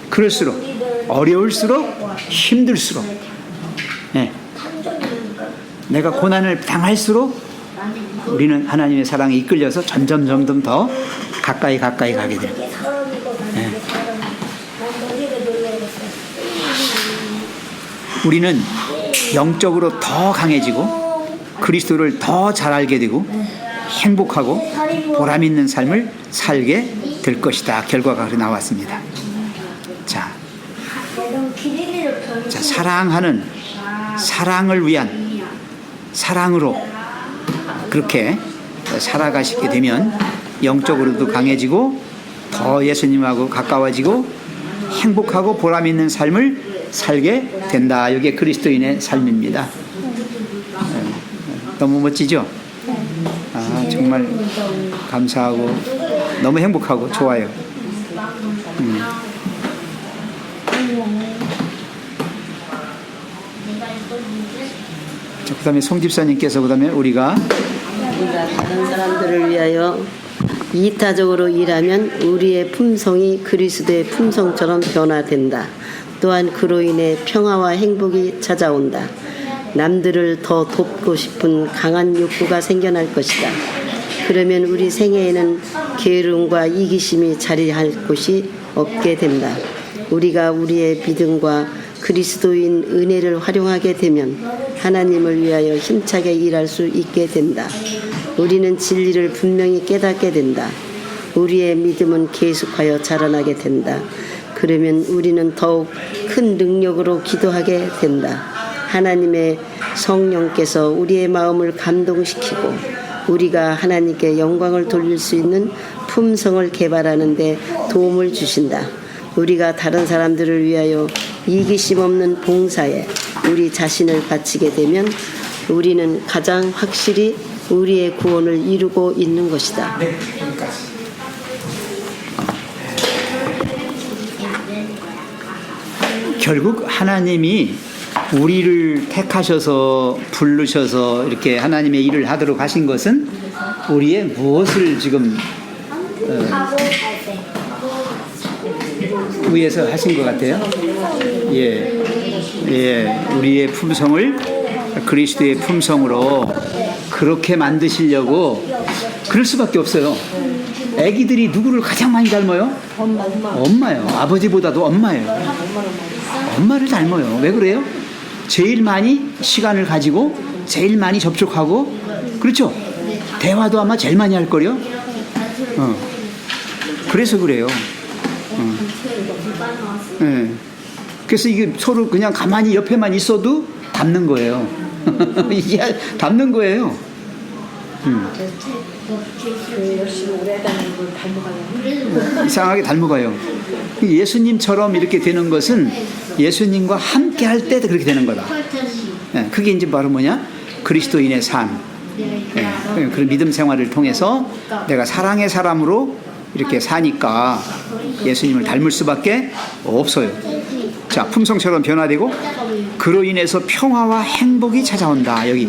그럴수록 어려울수록 힘들수록 내가 고난을 당할수록 우리는 하나님의 사랑에 이끌려서 점점 더 가까이 가게 됩니다. 우리는 영적으로 더 강해지고 그리스도를 더 잘 알게 되고 행복하고 보람 있는 삶을 살게 될 것이다. 결과가 나왔습니다. 자, 사랑하는 사랑을 위한 사랑으로 그렇게 살아가시게 되면 영적으로도 강해지고 더 예수님하고 가까워지고 행복하고 보람 있는 삶을 살게 된다. 이게 그리스도인의 삶입니다. 너무 멋지죠? 정말 감사하고 너무 행복하고 좋아요. 그 다음에 송 집사님께서 그 다음에 우리가 다른 사람들을 위하여 이타적으로 일하면 우리의 품성이 그리스도의 품성처럼 변화된다. 또한 그로 인해 평화와 행복이 찾아온다. 남들을 더 돕고 싶은 강한 욕구가 생겨날 것이다. 그러면 우리 생애에는 게으름과 이기심이 자리할 곳이 없게 된다. 우리가 우리의 믿음과 그리스도인 은혜를 활용하게 되면 하나님을 위하여 힘차게 일할 수 있게 된다. 우리는 진리를 분명히 깨닫게 된다. 우리의 믿음은 계속하여 자라나게 된다. 그러면 우리는 더욱 큰 능력으로 기도하게 된다. 하나님의 성령께서 우리의 마음을 감동시키고 우리가 하나님께 영광을 돌릴 수 있는 품성을 개발하는 데 도움을 주신다. 우리가 다른 사람들을 위하여 이기심 없는 봉사에 우리 자신을 바치게 되면 우리는 가장 확실히 우리의 구원을 이루고 있는 것이다. 결국 하나님이 우리를 택하셔서 부르셔서 이렇게 하나님의 일을 하도록 하신 것은 우리의 무엇을 지금 위해서 하신 것 같아요? 우리의 품성을 그리스도의 품성으로 그렇게 만드시려고 그럴 수밖에 없어요. 아기들이 누구를 가장 많이 닮아요? 엄마요. 아버지보다도 엄마예요. 엄마를 닮아요. 왜 그래요? 제일 많이 시간을 가지고 제일 많이 접촉하고 그렇죠? 대화도 아마 제일 많이 할 거요. 그래서 그래요. 그래서 이게 서로 그냥 가만히 옆에만 있어도 닮는 거예요. 이게 닮는 거예요. 열심히 오래 다니는 걸 닮아가요. 이상하게 닮아가요. 예수님처럼 이렇게 되는 것은 예수님과 함께 할 때 그렇게 되는 거다. 그게 이제 바로 뭐냐? 그리스도인의 삶. 그런 믿음 생활을 통해서 내가 사랑의 사람으로 이렇게 사니까 예수님을 닮을 수밖에 없어요. 자, 품성처럼 변화되고 그로 인해서 평화와 행복이 찾아온다. 여기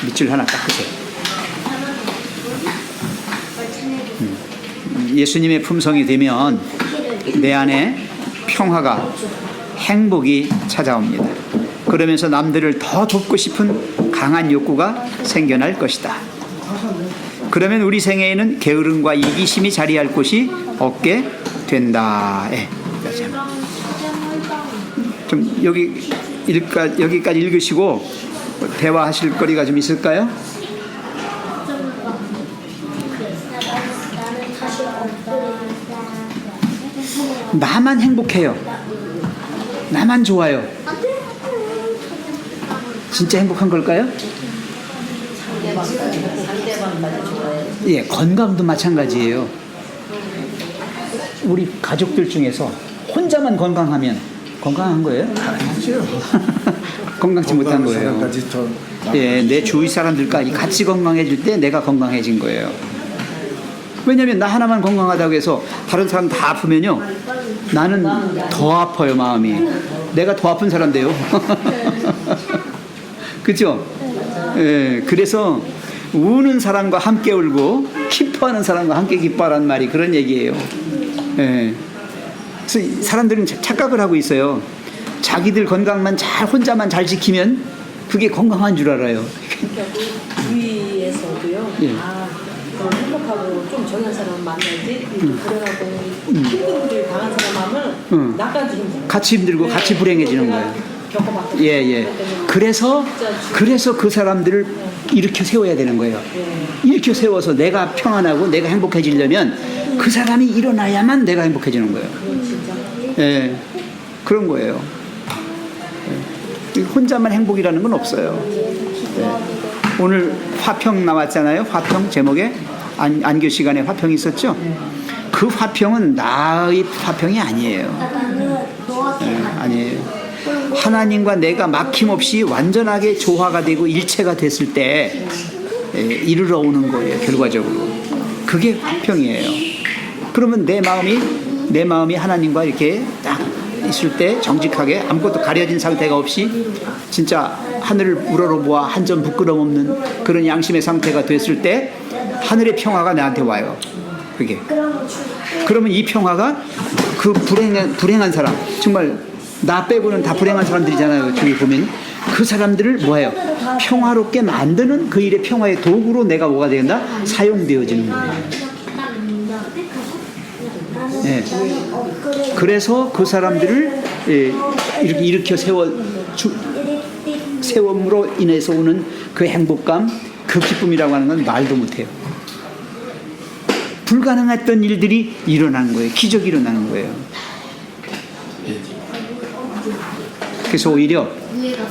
밑줄 하나 닦으세요. 예수님의 품성이 되면 내 안에 평화가 행복이 찾아옵니다. 그러면서 남들을 더 돕고 싶은 강한 욕구가 생겨날 것이다. 그러면 우리 생애에는 게으름과 이기심이 자리할 곳이 없게 된다. 좀 여기까지 읽으시고 대화하실 거리가 좀 있을까요? 나만 행복해요. 나만 좋아요. 진짜 행복한 걸까요? 예, 건강도 마찬가지예요. 우리 가족들 중에서 혼자만 건강하면 건강한 거예요? 아니죠. 건강치 못한 거예요. 사람까지 더 예, 내 주위 사람들까지 같이 건강해질 때 내가 건강해진 거예요. 왜냐면 나 하나만 건강하다고 해서 다른 사람 다 아프면요, 나는 더 아파요. 마음이. 내가 더 아픈 사람 돼요. 그렇죠? 예, 그래서 우는 사람과 함께 울고 기뻐하는 사람과 함께 기뻐하라는 말이 그런 얘기예요. 예. 그래서 사람들은 착각을 하고 있어요. 자기들 건강만 혼자만 잘 지키면 그게 건강한 줄 알아요. 주위에서도요. 예. 행복하고 좀 정한 사람 만나야지. 불행하고 힘든 일을 당한 사람 하면 나까지 힘들어. 같이 힘들고 같이 불행해지는 거예요. 겪어봤거든요. 예. 그래서 그 사람들을 일으켜 세워야 되는 거예요. 일으켜 세워서 내가 평안하고 내가 행복해지려면 그 사람이 일어나야만 내가 행복해지는 거예요. 예, 그런 거예요. 예. 혼자만 행복이라는 건 없어요. 예. 오늘 화평 나왔잖아요. 화평 제목에 안교 시간에 화평이 있었죠. 그 화평은 나의 화평이 아니에요. 예, 아니에요. 하나님과 내가 막힘없이 완전하게 조화가 되고 일체가 됐을 때 이르러 오는 거예요. 결과적으로 그게 화평이에요. 그러면 내 마음이 하나님과 이렇게 딱 있을 때 정직하게 아무것도 가려진 상태가 없이 진짜 하늘을 우러러보아 한 점 부끄럼 없는 그런 양심의 상태가 됐을 때 하늘의 평화가 나한테 와요. 그게. 그러면 이 평화가 그 불행한 사람, 정말 나 빼고는 다 불행한 사람들이잖아요. 저기 보면 그 사람들을 뭐예요? 평화롭게 만드는 그 일의 평화의 도구로 내가 뭐가 된다? 사용되어지는 거예요. 예. 그래서 그 사람들을 이렇게 일으켜 세움으로 인해서 오는 그 행복감, 그 기쁨이라고 하는 건 말도 못해요. 불가능했던 일들이 일어나는 거예요. 기적이 일어나는 거예요. 그래서 오히려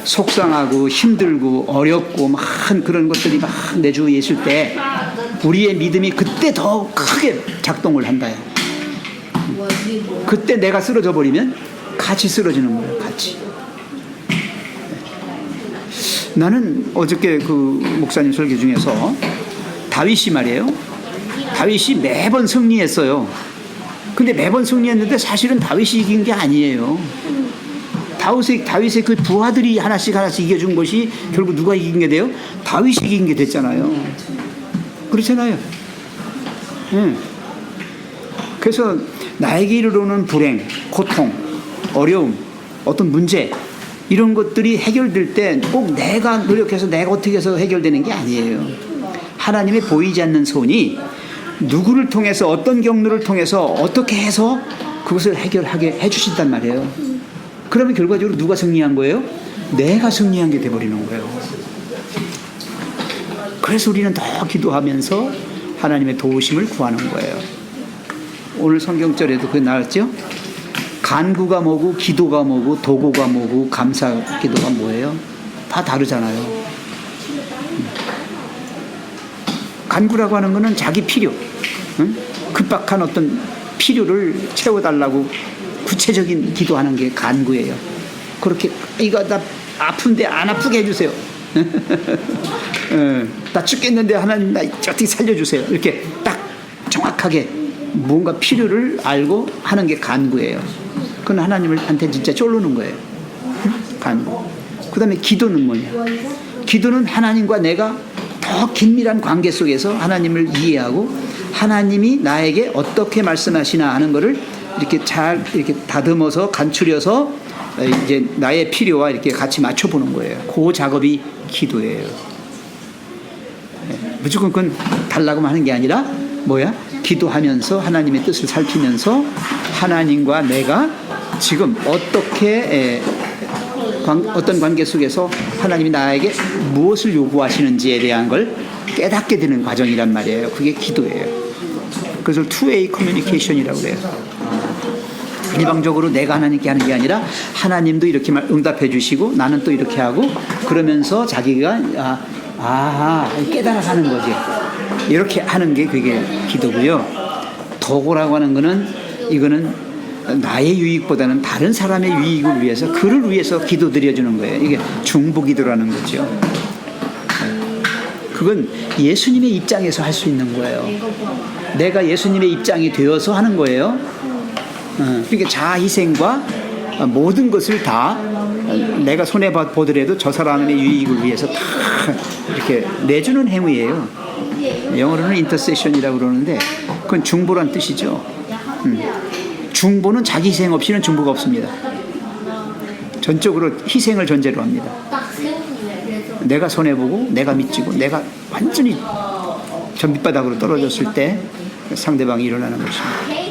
속상하고 힘들고 어렵고 막 그런 것들이 막 내 주위에 있을 때 우리의 믿음이 그때 더 크게 작동을 한다요. 그때 내가 쓰러져 버리면 같이 쓰러지는 거예요. 같이. 나는 어저께 그 목사님 설교 중에서 다윗이 말이에요. 다윗이 매번 승리했어요. 근데 매번 승리했는데 사실은 다윗이 이긴 게 아니에요. 다윗의 그 부하들이 하나씩 이겨준 것이 결국 누가 이긴 게 돼요? 다윗이 이긴 게 됐잖아요. 그렇잖아요. 그래서 나에게 이르러오는 불행, 고통, 어려움, 어떤 문제 이런 것들이 해결될 때 꼭 내가 노력해서 내가 어떻게 해서 해결되는 게 아니에요. 하나님의 보이지 않는 손이 누구를 통해서 어떤 경로를 통해서 어떻게 해서 그것을 해결하게 해주신단 말이에요. 그러면 결과적으로 누가 승리한 거예요? 내가 승리한 게 돼버리는 거예요. 그래서 우리는 더 기도하면서 하나님의 도우심을 구하는 거예요. 오늘 성경절에도 그게 나왔죠? 간구가 뭐고 기도가 뭐고 도구가 뭐고 감사 기도가 뭐예요? 다 다르잖아요. 간구라고 하는 거는 자기 필요, 급박한 어떤 필요를 채워달라고 구체적인 기도하는 게 간구예요. 그렇게 이거 나 아픈데 안 아프게 해주세요. 나 죽겠는데 하나님 나 어떻게 살려주세요. 이렇게 딱 정확하게 뭔가 필요를 알고 하는 게 간구예요. 그건 하나님한테 진짜 쫄르는 거예요. 간구. 그 다음에 기도는 뭐냐? 기도는 하나님과 내가 더 긴밀한 관계 속에서 하나님을 이해하고 하나님이 나에게 어떻게 말씀하시나 하는 것을 이렇게 잘 이렇게 다듬어서 간추려서 이제 나의 필요와 이렇게 같이 맞춰보는 거예요. 그 작업이 기도예요. 무조건 그건 달라고만 하는 게 아니라 뭐야? 기도하면서 하나님의 뜻을 살피면서 하나님과 내가 지금 어떻게 어떤 관계 속에서 하나님이 나에게 무엇을 요구하시는지에 대한 걸 깨닫게 되는 과정이란 말이에요. 그게 기도예요. 그것을 투웨이 커뮤니케이션이라고 그래요. 일방적으로 내가 하나님께 하는 게 아니라 하나님도 이렇게 응답해 주시고 나는 또 이렇게 하고 그러면서 자기가 깨달아 하는 거지. 이렇게 하는 게 그게 기도고요. 도구라고 하는 거는 이거는 나의 유익보다는 다른 사람의 유익을 위해서 그를 위해서 기도 드려주는 거예요. 이게 중보기도라는 거죠. 그건 예수님의 입장에서 할 수 있는 거예요. 내가 예수님의 입장이 되어서 하는 거예요. 그러니까 자아희생과 모든 것을 다 내가 손해보더라도 저 사람의 유익을 위해서 다 이렇게 내주는 행위예요. 영어로는 인터세션이라고 그러는데 그건 중보란 뜻이죠. 중보는 자기 희생 없이는 중보가 없습니다. 전적으로 희생을 전제로 합니다. 내가 손해보고 내가 미치고 내가 완전히 저 밑바닥으로 떨어졌을 때 상대방이 일어나는 것입니다.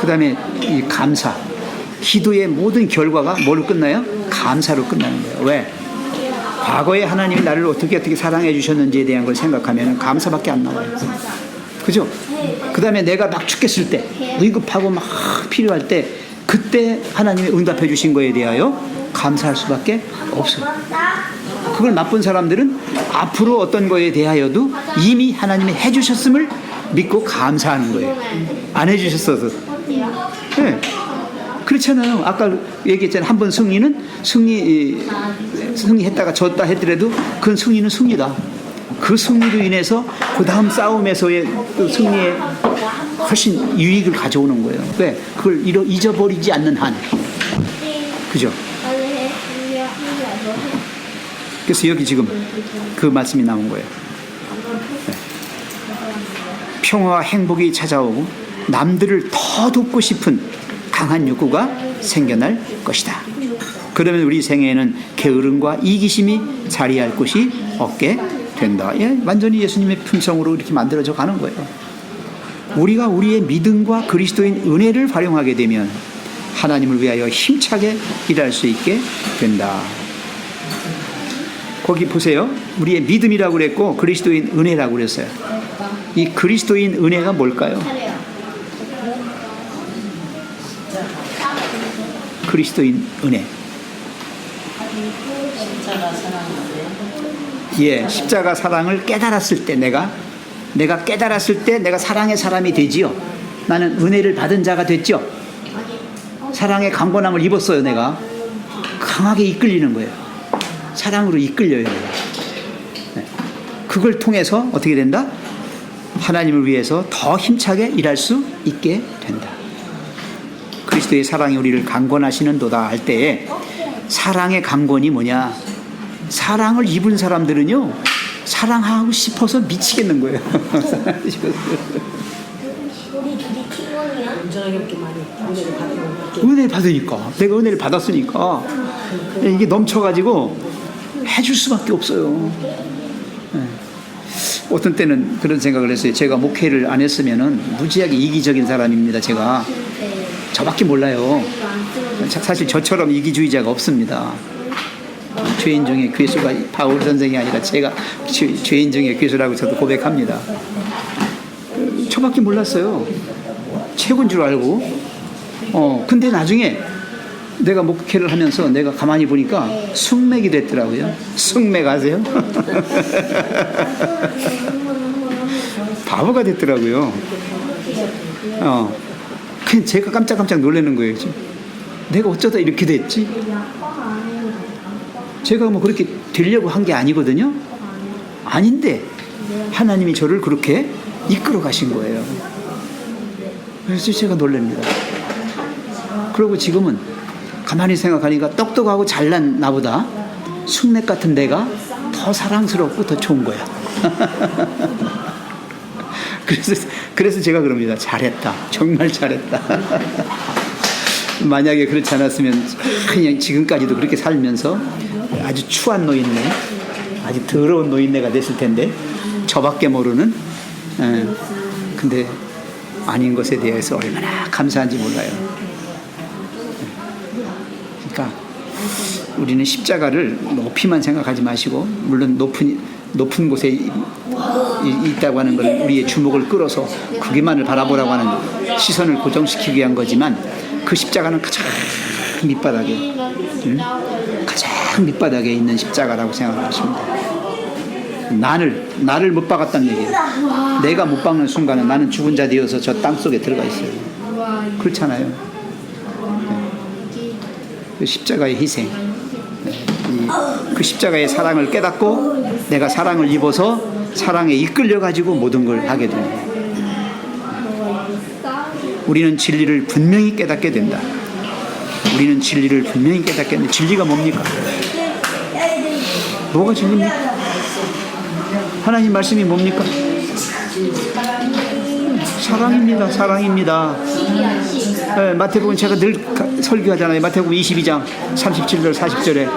그 다음에 이 감사. 기도의 모든 결과가 뭐로 끝나요? 감사로 끝나는 거예요. 왜? 과거에 하나님이 나를 어떻게 사랑해 주셨는지에 대한 걸 생각하면 감사밖에 안 나와요. 그죠? 그 다음에 내가 막 죽겠을 때, 위급하고 막 필요할 때, 그때 하나님이 응답해 주신 거에 대하여 감사할 수밖에 없어요. 그걸 나쁜 사람들은 앞으로 어떤 거에 대하여도 이미 하나님이 해주셨음을 믿고 감사하는 거예요. 안 해주셨어도. 네. 그렇잖아요. 아까 얘기했잖아요. 한 번 승리했다가 졌다 했더라도 그건 승리는 승리다. 그 승리로 인해서 그 다음 싸움에서의 또 승리에 훨씬 유익을 가져오는 거예요. 왜? 그걸 잊어버리지 않는 한. 그죠? 그래서 여기 지금 그 말씀이 나온 거예요. 네. 평화와 행복이 찾아오고 남들을 더 돕고 싶은 강한 욕구가 생겨날 것이다. 그러면 우리 생애에는 게으름과 이기심이 자리할 곳이 없게 된다. 예, 완전히 예수님의 품성으로 이렇게 만들어져 가는 거예요. 우리가 우리의 믿음과 그리스도인 은혜를 활용하게 되면 하나님을 위하여 힘차게 일할 수 있게 된다. 거기 보세요. 우리의 믿음이라고 그랬고 그리스도인 은혜라고 그랬어요. 이 그리스도인 은혜가 뭘까요? 그리스도인 은혜. 예, 십자가 사랑을 깨달았을 때 내가 깨달았을 때 내가 사랑의 사람이 되지요. 나는 은혜를 받은 자가 됐죠. 사랑의 강건함을 입었어요. 내가 강하게 이끌리는 거예요. 사랑으로 이끌려요. 네. 그걸 통해서 어떻게 된다? 하나님을 위해서 더 힘차게 일할 수 있게 된다. 그리스도의 사랑이 우리를 강건하시는도다 할 때에 사랑의 강건이 뭐냐? 사랑을 입은 사람들은요, 사랑하고 싶어서 미치겠는 거예요. 온전하게 이렇게 많이 은혜를 받으면 이렇게 은혜를 받으니까, 내가 은혜를 받았으니까 이게 넘쳐가지고 해줄 수밖에 없어요. 네. 어떤 때는 그런 생각을 했어요. 제가 목회를 안 했으면은 무지하게 이기적인 사람입니다. 제가 저밖에 몰라요. 사실 저처럼 이기주의자가 없습니다. 죄인 중에 괴수가 바울 선생이 아니라 제가 죄인 중에 괴수라고 저도 고백합니다. 저밖에 몰랐어요. 최고인 줄 알고. 근데 나중에 내가 목회를 하면서 내가 가만히 보니까 숙맥이 됐더라고요. 숙맥 아세요? 바보가 됐더라고요. 그냥 제가 깜짝깜짝 놀라는 거예요. 지금. 내가 어쩌다 이렇게 됐지? 제가 뭐 그렇게 되려고 한 게 아니거든요. 아닌데 하나님이 저를 그렇게 이끌어 가신 거예요. 그래서 제가 놀랍니다. 그리고 지금은 가만히 생각하니까 똑똑하고 잘난 나보다 숙맥 같은 내가 더 사랑스럽고 더 좋은 거야. 그래서 제가 그럽니다. 잘했다. 정말 잘했다. 만약에 그렇지 않았으면 그냥 지금까지도 그렇게 살면서 아주 추한 노인네, 아주 더러운 노인네가 됐을 텐데 저밖에 모르는. 근데 아닌 것에 대해서 얼마나 감사한지 몰라요. 그러니까 우리는 십자가를 높이만 생각하지 마시고, 물론 높은 곳에 있다고 하는 건 우리의 주목을 끌어서 거기만을 바라보라고 하는 시선을 고정시키기 위한 거지만, 그 십자가는 가장 밑바닥에, 가장 밑바닥에 있는 십자가라고 생각하십니다. 나를 못 박았다는 얘기예요. 내가 못 박는 순간은 나는 죽은 자 되어서 저 땅 속에 들어가 있어요. 그렇잖아요. 그 십자가의 희생, 그 십자가의 사랑을 깨닫고 내가 사랑을 입어서 사랑에 이끌려 가지고 모든 걸 하게 됩니다. 우리는 진리를 분명히 깨닫게 된다. 우리는 진리를 분명히 깨닫게 된다. 진리가 뭡니까? 뭐가 진리입니까? 하나님 말씀이 뭡니까? 사랑입니다. 사랑입니다. 네, 마태복음 제가 늘 설교하잖아요. 마태복음 22장 37절 40절에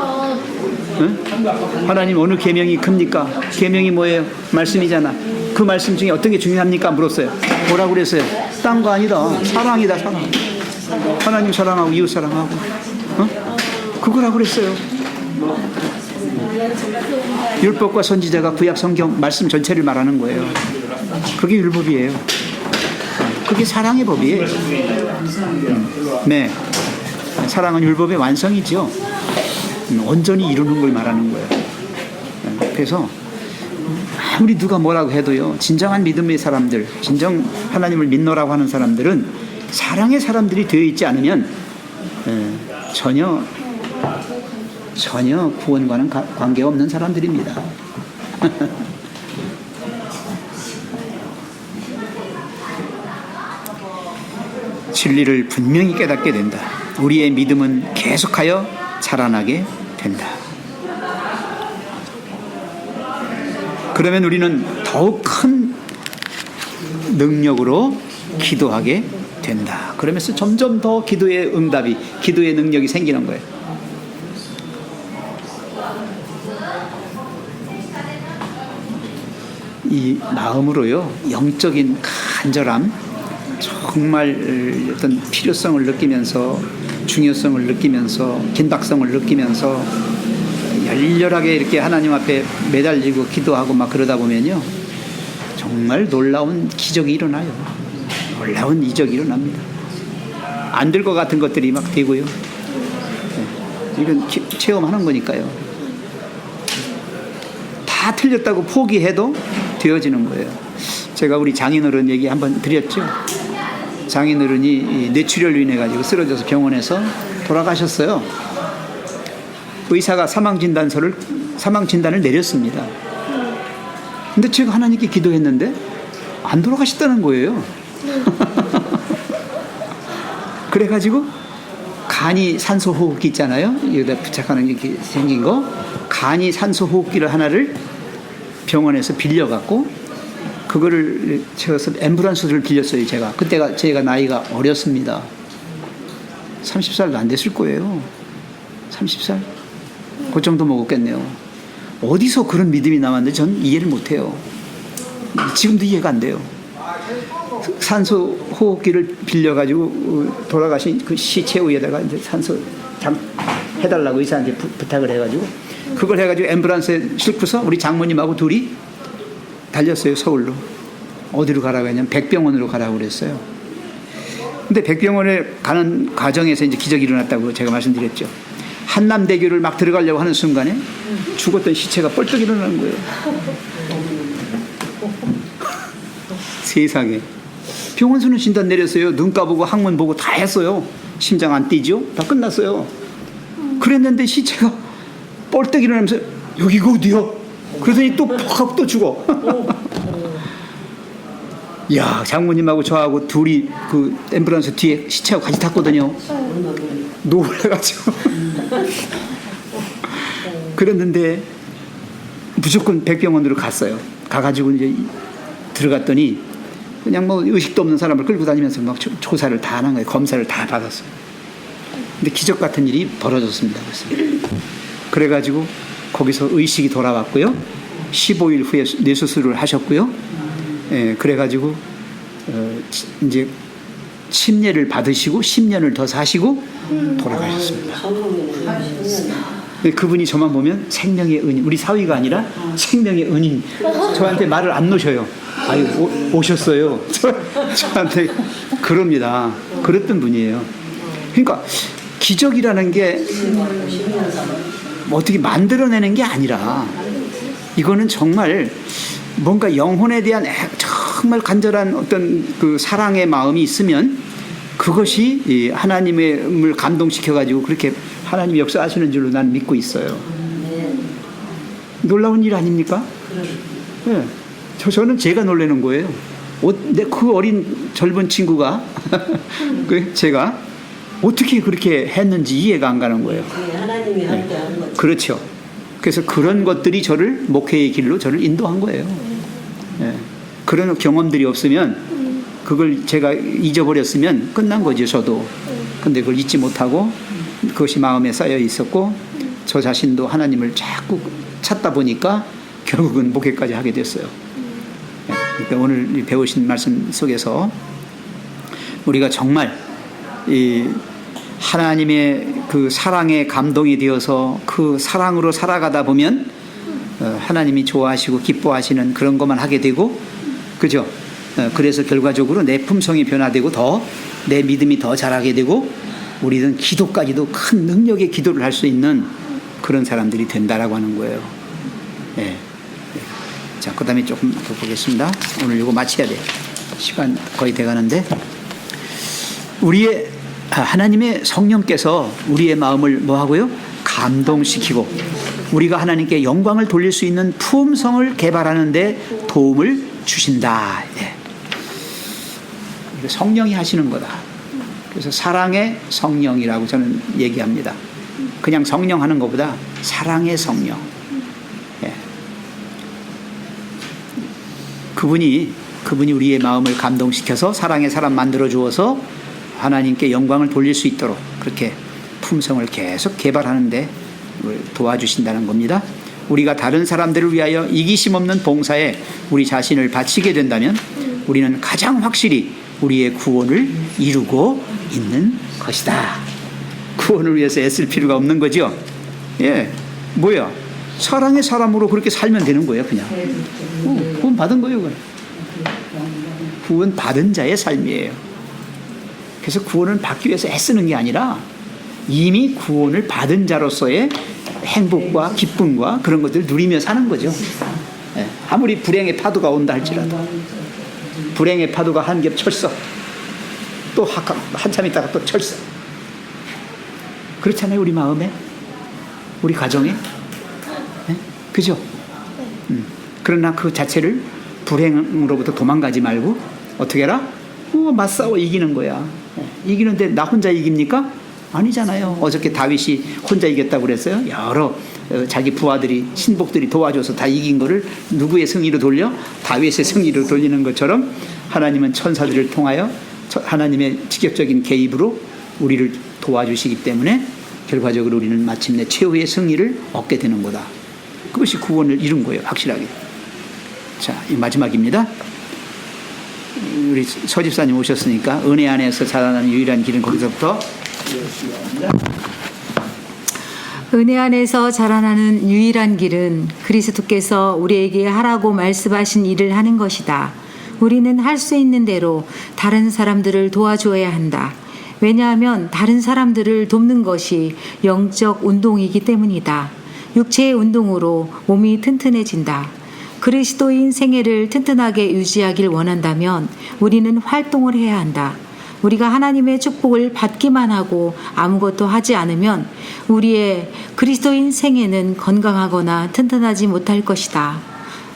하나님 어느 계명이 큽니까? 계명이 뭐예요? 말씀이잖아. 그 말씀 중에 어떤 게 중요합니까? 물었어요. 뭐라고 그랬어요? 딴 거 아니다. 사랑이다. 사랑. 하나님 사랑하고 이웃 사랑하고 그거라고 그랬어요. 율법과 선지자가 구약 성경 말씀 전체를 말하는 거예요. 그게 율법이에요. 그게 사랑의 법이에요. 네, 사랑은 율법의 완성이죠. 온전히 이루는 걸 말하는 거예요. 그래서 아무리 누가 뭐라고 해도요, 진정한 믿음의 사람들, 진정 하나님을 믿노라고 하는 사람들은 사랑의 사람들이 되어 있지 않으면 전혀 구원과는 관계없는 사람들입니다. 진리를 분명히 깨닫게 된다. 우리의 믿음은 계속하여 자라나게 된다. 그러면 우리는 더욱 큰 능력으로 기도하게 된다. 그러면서 점점 더 기도의 응답이, 기도의 능력이 생기는 거예요. 이 마음으로요, 영적인 간절함, 정말 어떤 필요성을 느끼면서, 중요성을 느끼면서, 긴박성을 느끼면서 열렬하게 이렇게 하나님 앞에 매달리고 기도하고 막 그러다 보면요, 정말 놀라운 기적이 일어나요. 놀라운 이적이 일어납니다. 안 될 것 같은 것들이 막 되고요. 이건 체험하는 거니까요. 다 틀렸다고 포기해도 되어지는 거예요. 제가 우리 장인어른 얘기 한번 드렸죠. 장인어른이 이 뇌출혈로 인해 가지고 쓰러져서 병원에서 돌아가셨어요. 의사가 사망 진단을 내렸습니다. 근데 제가 하나님께 기도했는데 안 돌아가셨다는 거예요. 그래가지고 간이 산소 호흡기 있잖아요. 여기다 부착하는 이렇게 생긴 거, 간이 산소 호흡기를 하나를 병원에서 빌려갖고 그거를 채워서 앰뷸런스를 빌렸어요. 제가 제가 나이가 어렸습니다. 30살도 안 됐을 거예요. 30살? 그 정도 먹었겠네요. 어디서 그런 믿음이 나왔는데 전 이해를 못해요. 지금도 이해가 안 돼요. 산소 호흡기를 빌려가지고 돌아가신 그 시체 위에다가 이제 산소 해달라고 의사한테 부탁을 해가지고 그걸 해가지고 앰뷸런스에 싣고서 우리 장모님하고 둘이 달렸어요. 서울로. 어디로 가라고 했냐면 백병원으로 가라고 그랬어요. 근데 백병원에 가는 과정에서 이제 기적이 일어났다고 제가 말씀드렸죠. 한남대교를 막 들어가려고 하는 순간에 죽었던 시체가 뻘떡 일어나는 거예요. 세상에. 병원서는 진단 내렸어요. 눈가 보고 항문 보고 다 했어요. 심장 안 뛰죠? 다 끝났어요. 그랬는데 시체가 뻘떡 일어나면서 여기가 어디요? 그러더니 또 퍽 또 죽어. 야, 장모님하고 저하고 둘이 그 앰뷸런스 뒤에 시체하고 같이 탔거든요. 놀라가지고. 그랬는데 무조건 백병원으로 갔어요. 가가지고 이제 들어갔더니 그냥 뭐 의식도 없는 사람을 끌고 다니면서 막 조사를 다 하는 거예요. 검사를 다 받았어요. 근데 기적 같은 일이 벌어졌습니다. 그래가지고 거기서 의식이 돌아왔고요. 15일 후에 뇌수술을 하셨고요. 예, 그래가지고 이제 침례를 받으시고 10년을 더 사시고 돌아가셨습니다. 그분이 저만 보면 생명의 은인, 우리 사위가 아니라 생명의 은인. 저한테 말을 안 놓으셔요. 아유, 오셨어요. 저한테 그럽니다. 그랬던 분이에요. 그러니까 기적이라는 게 어떻게 만들어내는 게 아니라 이거는 정말 뭔가 영혼에 대한 정말 간절한 어떤 그 사랑의 마음이 있으면 그것이 하나님을 감동시켜가지고 그렇게 하나님이 역사하시는 줄로 난 믿고 있어요. 놀라운 일 아닙니까? 네. 저는 제가 놀라는 거예요. 그 어린 젊은 친구가 제가 어떻게 그렇게 했는지 이해가 안 가는 거예요. 하나님이 할 때 하는 거죠. 그렇죠. 그래서 그런 것들이 저를 목회의 길로 저를 인도한 거예요. 네. 그런 경험들이 없으면 그걸 제가 잊어버렸으면 끝난 거죠. 저도. 근데 그걸 잊지 못하고 그것이 마음에 쌓여 있었고 저 자신도 하나님을 자꾸 찾다 보니까 결국은 목회까지 하게 됐어요. 그러니까 오늘 배우신 말씀 속에서 우리가 정말 이 하나님의 그 사랑에 감동이 되어서 그 사랑으로 살아가다 보면 하나님이 좋아하시고 기뻐하시는 그런 것만 하게 되고, 그죠? 그래서 결과적으로 내 품성이 변화되고 더 내 믿음이 더 자라게 되고 우리는 기도까지도 큰 능력의 기도를 할 수 있는 그런 사람들이 된다라고 하는 거예요. 네. 자, 그 다음에 조금 더 보겠습니다. 오늘 이거 마쳐야 돼요. 시간 거의 돼가는데 하나님의 성령께서 우리의 마음을 뭐하고요? 감동시키고 우리가 하나님께 영광을 돌릴 수 있는 품성을 개발하는 데 도움을 주신다. 예. 성령이 하시는 거다. 그래서 사랑의 성령이라고 저는 얘기합니다. 그냥 성령 하는 것보다 사랑의 성령. 예. 그분이 우리의 마음을 감동시켜서 사랑의 사람 만들어 주어서 하나님께 영광을 돌릴 수 있도록 그렇게 품성을 계속 개발하는데 도와주신다는 겁니다. 우리가 다른 사람들을 위하여 이기심 없는 봉사에 우리 자신을 바치게 된다면 우리는 가장 확실히 우리의 구원을 이루고 있는 것이다. 구원을 위해서 애쓸 필요가 없는 거죠. 예, 뭐야? 사랑의 사람으로 그렇게 살면 되는 거예요, 그냥. 구원 받은 거예요, 그건. 구원 받은 자의 삶이에요. 그래서 구원을 받기 위해서 애쓰는 게 아니라 이미 구원을 받은 자로서의 행복과 기쁨과 그런 것들을 누리며 사는 거죠. 아무리 불행의 파도가 온다 할지라도 불행의 파도가 한 겹 철썩 또 한참 있다가 또 철썩 그렇잖아요. 우리 마음에 우리 가정에 네? 그죠? 그러나 그 자체를 불행으로부터 도망가지 말고 어떻게 해라? 맞싸워 이기는 거야. 이기는데 나 혼자 이깁니까? 아니잖아요. 어저께 다윗이 혼자 이겼다고 그랬어요. 여러 자기 부하들이 신복들이 도와줘서 다 이긴 거를 누구의 승리로 돌려? 다윗의 승리로 돌리는 것처럼 하나님은 천사들을 통하여 하나님의 직접적인 개입으로 우리를 도와주시기 때문에 결과적으로 우리는 마침내 최후의 승리를 얻게 되는 거다. 그것이 구원을 이룬 거예요. 확실하게. 자, 이 마지막입니다. 우리 서집사님 오셨으니까 은혜 안에서 자라나는 유일한 길은 거기서부터 은혜 안에서 자라나는 유일한 길은 그리스도께서 우리에게 하라고 말씀하신 일을 하는 것이다. 우리는 할 수 있는 대로 다른 사람들을 도와줘야 한다. 왜냐하면 다른 사람들을 돕는 것이 영적 운동이기 때문이다. 육체의 운동으로 몸이 튼튼해진다. 그리스도인 생애를 튼튼하게 유지하길 원한다면 우리는 활동을 해야 한다. 우리가 하나님의 축복을 받기만 하고 아무것도 하지 않으면 우리의 그리스도인 생애는 건강하거나 튼튼하지 못할 것이다.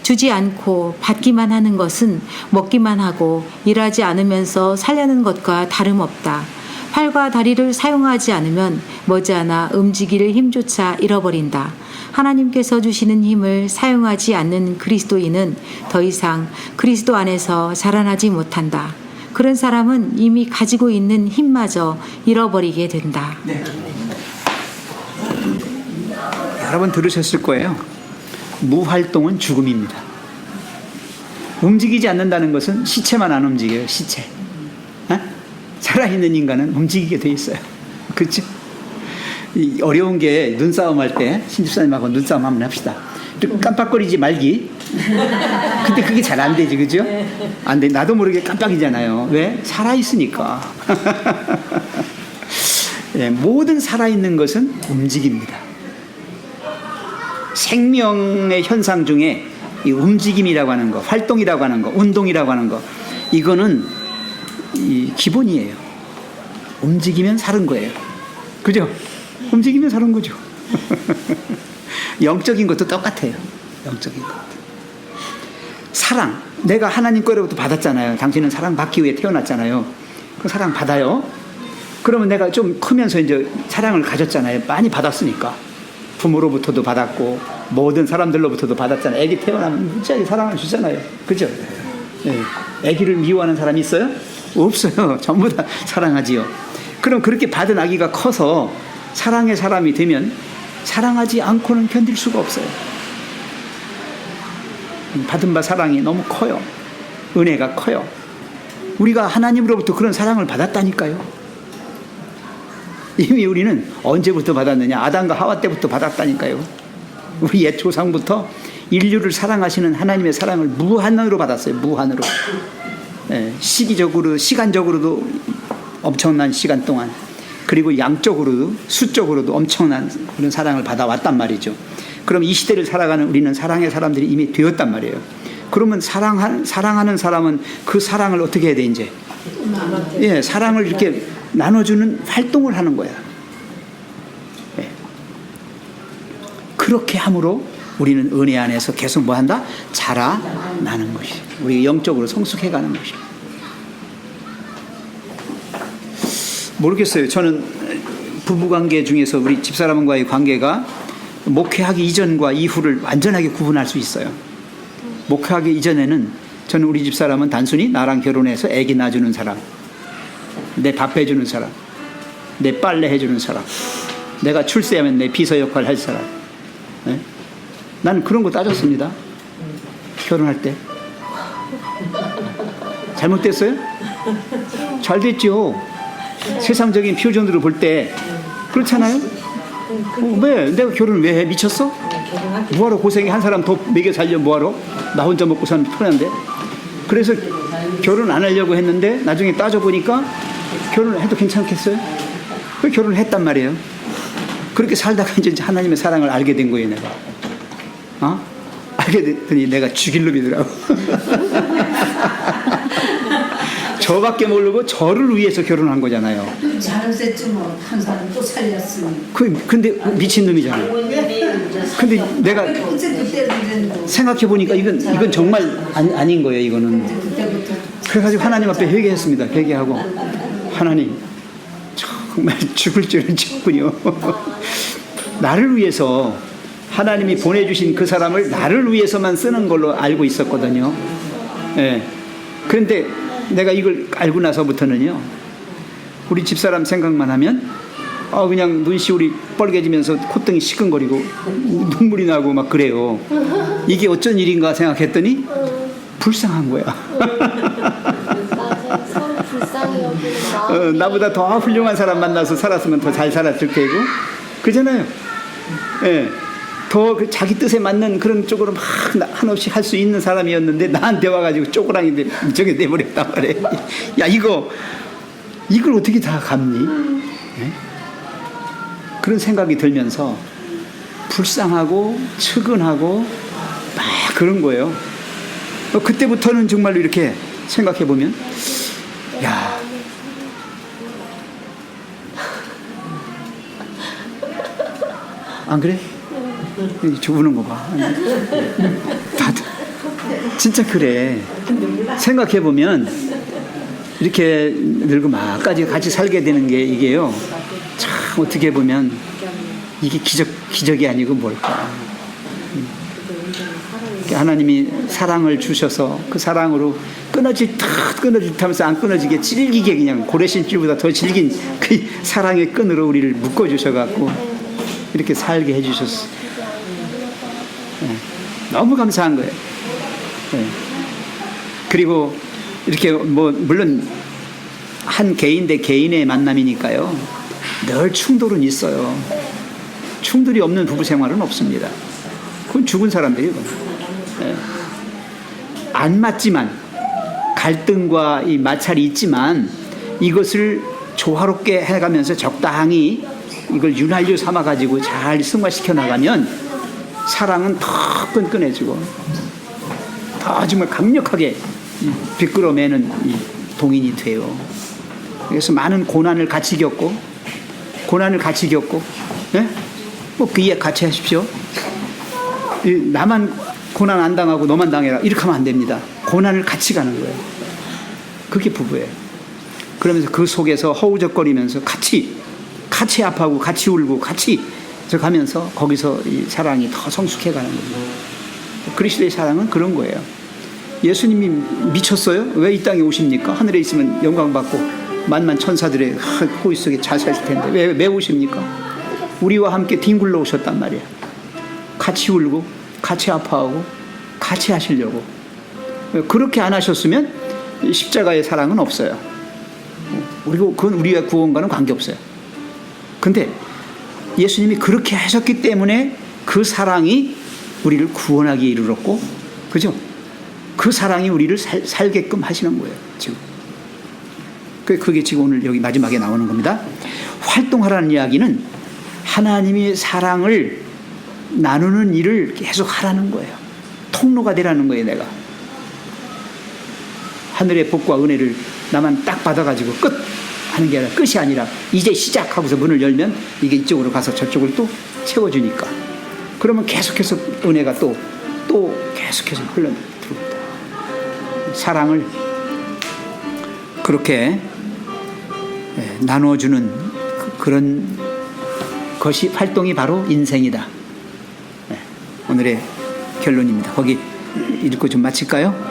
주지 않고 받기만 하는 것은 먹기만 하고 일하지 않으면서 살려는 것과 다름없다. 팔과 다리를 사용하지 않으면 머지않아 움직일 힘조차 잃어버린다. 하나님께서 주시는 힘을 사용하지 않는 그리스도인은 더 이상 그리스도 안에서 자라나지 못한다. 그런 사람은 이미 가지고 있는 힘마저 잃어버리게 된다. 네. 여러 번 들으셨을 거예요. 무활동은 죽음입니다. 움직이지 않는다는 것은 시체만 안 움직여요. 시체. 살아있는 인간은 움직이게 돼 있어요. 그렇죠? 이 어려운 게 눈싸움 할 때 신집사님하고 눈싸움 한번 합시다. 깜빡거리지 말기. 근데 그게 잘 안 되지, 그죠? 안 돼. 나도 모르게 깜빡이잖아요. 왜? 살아있으니까. 네, 모든 살아있는 것은 움직입니다. 생명의 현상 중에 이 움직임이라고 하는 거, 활동이라고 하는 거, 운동이라고 하는 거, 이거는 이 기본이에요. 움직이면 사는 거예요. 그죠? 움직이면 사는 거죠. 영적인 것도 똑같아요. 영적인 것. 사랑. 내가 하나님 거로부터 받았잖아요. 당신은 사랑 받기 위해 태어났잖아요. 그 사랑 받아요. 그러면 내가 좀 크면서 이제 사랑을 가졌잖아요. 많이 받았으니까. 부모로부터도 받았고 모든 사람들로부터도 받았잖아요. 애기 태어나면 무지하게 사랑을 주잖아요. 그죠? 네. 애기를 미워하는 사람이 있어요? 없어요. 전부 다 사랑하지요. 그럼 그렇게 받은 아기가 커서 사랑의 사람이 되면 사랑하지 않고는 견딜 수가 없어요. 받은 바 사랑이 너무 커요. 은혜가 커요. 우리가 하나님으로부터 그런 사랑을 받았다니까요. 이미 우리는 언제부터 받았느냐? 아담과 하와 때부터 받았다니까요. 우리 옛 조상부터 인류를 사랑하시는 하나님의 사랑을 무한으로 받았어요. 무한으로. 네, 시기적으로, 시간적으로도 엄청난 시간 동안, 그리고 양적으로도 수적으로도 엄청난 그런 사랑을 받아왔단 말이죠. 그럼 이 시대를 살아가는 우리는 사랑의 사람들이 이미 되었단 말이에요. 그러면 사랑하는 사람은 그 사랑을 어떻게 해야 돼, 이제? 예, 사랑을 이렇게 나눠주는 활동을 하는 거야. 예. 그렇게 함으로 우리는 은혜 안에서 계속 뭐 한다? 자라나는 것이. 우리가 영적으로 성숙해가는 것이. 모르겠어요. 저는 부부관계 중에서 우리 집사람과의 관계가 목회하기 이전과 이후를 완전하게 구분할 수 있어요. 목회하기 이전에는 저는 우리 집사람은 단순히 나랑 결혼해서 애기 낳아주는 사람, 내 밥 해주는 사람, 내 빨래 해주는 사람, 내가 출세하면 내 비서 역할 할 사람. 네? 나는 그런 거 따졌습니다. 결혼할 때. 잘못됐어요? 잘 됐죠. 세상적인 표준으로 볼 때 그렇잖아요. 왜? 내가 결혼을 왜 해? 미쳤어? 뭐하러 고생해? 한 사람 더 먹여 살려 뭐하러? 나 혼자 먹고 사는 편한데. 그래서 결혼 안 하려고 했는데 나중에 따져보니까 결혼을 해도 괜찮겠어요? 그 결혼을 했단 말이에요. 그렇게 살다가 이제 하나님의 사랑을 알게 된 거예요, 내가. 알게 됐더니 내가 죽일 놈이더라고. 저밖에 모르고 저를 위해서 결혼한 거잖아요. 잘했지 뭐. 한 사람 또 살렸으니. 근데 미친 놈이잖아요. 근데 내가 생각해 보니까 이건 정말 아닌 거예요. 이거는. 그래가지고 하나님 앞에 회개했습니다. 회개하고 하나님 정말 죽을 줄은 죽군요. 나를 위해서 하나님이 보내주신 그 사람을 나를 위해서만 쓰는 걸로 알고 있었거든요. 예. 그런데 내가 이걸 알고 나서부터는요, 우리 집사람 생각만 하면 그냥 눈시울이 뻘개지면서 콧등이 시큰거리고 눈물이 나고 막 그래요. 이게 어쩐 일인가 생각했더니 불쌍한 거야. 맞아요. 서로 불쌍히 여기는 마음이 나보다 더 훌륭한 사람 만나서 살았으면 더 잘 살았을 테고, 그잖아요. 예. 더 자기 뜻에 맞는 그런 쪽으로 막 한없이 할 수 있는 사람이었는데 나한테 와가지고 쪼그랑이 저게 내버렸단 말이에요. 야, 이걸 어떻게 다 갚니? 예? 그런 생각이 들면서 불쌍하고 측은하고 막 그런 거예요. 그때부터는 정말로 이렇게 생각해 보면, 야, 안 그래? 우는 거 봐. 다들 진짜 그래. 생각해 보면 이렇게 늙고 막까지 같이 살게 되는 게 이게요. 참 어떻게 보면 이게 기적이 아니고 뭘까? 하나님이 사랑을 주셔서 그 사랑으로 끊어질 듯 하면서 안 끊어지게 질기게 그냥 고래신줄보다 더 질긴 그 사랑의 끈으로 우리를 묶어 주셔갖고 이렇게 살게 해주셨어. 너무 감사한 거예요. 그리고 이렇게 물론 한 개인 대 개인의 만남이니까요. 늘 충돌은 있어요. 충돌이 없는 부부 생활은 없습니다. 그건 죽은 사람들이고. 안 맞지만 갈등과 이 마찰이 있지만 이것을 조화롭게 해가면서 적당히 이걸 윤활유 삼아가지고 잘 승화시켜 나가면 사랑은 더 끈끈해지고 더 정말 강력하게 비끌어매는 동인이 돼요. 그래서 많은 고난을 같이 겪고 네? 그 이해 같이 하십시오. 나만 고난 안 당하고 너만 당해라 이렇게 하면 안 됩니다. 고난을 같이 가는 거예요. 그게 부부예요. 그러면서 그 속에서 허우적거리면서 같이 아파하고 같이 울고 같이 가면서 거기서 이 사랑이 더 성숙해가는 겁니다. 그리스도의 사랑은 그런 거예요. 예수님이 미쳤어요? 왜 이 땅에 오십니까? 하늘에 있으면 영광 받고 만만 천사들의 호의 속에 잘 사실 텐데 왜 오십니까? 우리와 함께 뒹굴러 오셨단 말이에요. 같이 울고 같이 아파하고 같이 하시려고. 그렇게 안 하셨으면 십자가의 사랑은 없어요. 그리고 그건 우리의 구원과는 관계없어요. 근데 예수님이 그렇게 하셨기 때문에 그 사랑이 우리를 구원하기에 이르렀고, 그죠? 그 사랑이 우리를 살게끔 하시는 거예요, 지금. 그게 지금 오늘 여기 마지막에 나오는 겁니다. 활동하라는 이야기는 하나님이 사랑을 나누는 일을 계속 하라는 거예요. 통로가 되라는 거예요, 내가. 하늘의 복과 은혜를 나만 딱 받아가지고 끝! 하는 게 아니라 끝이 아니라 이제 시작하고서 문을 열면 이게 이쪽으로 가서 저쪽을 또 채워주니까 그러면 계속해서 은혜가 또 계속해서 흘러들어옵니다. 사랑을 그렇게 나눠주는 그런 것이 활동이 바로 인생이다. 오늘의 결론입니다. 거기 읽고 좀 마칠까요?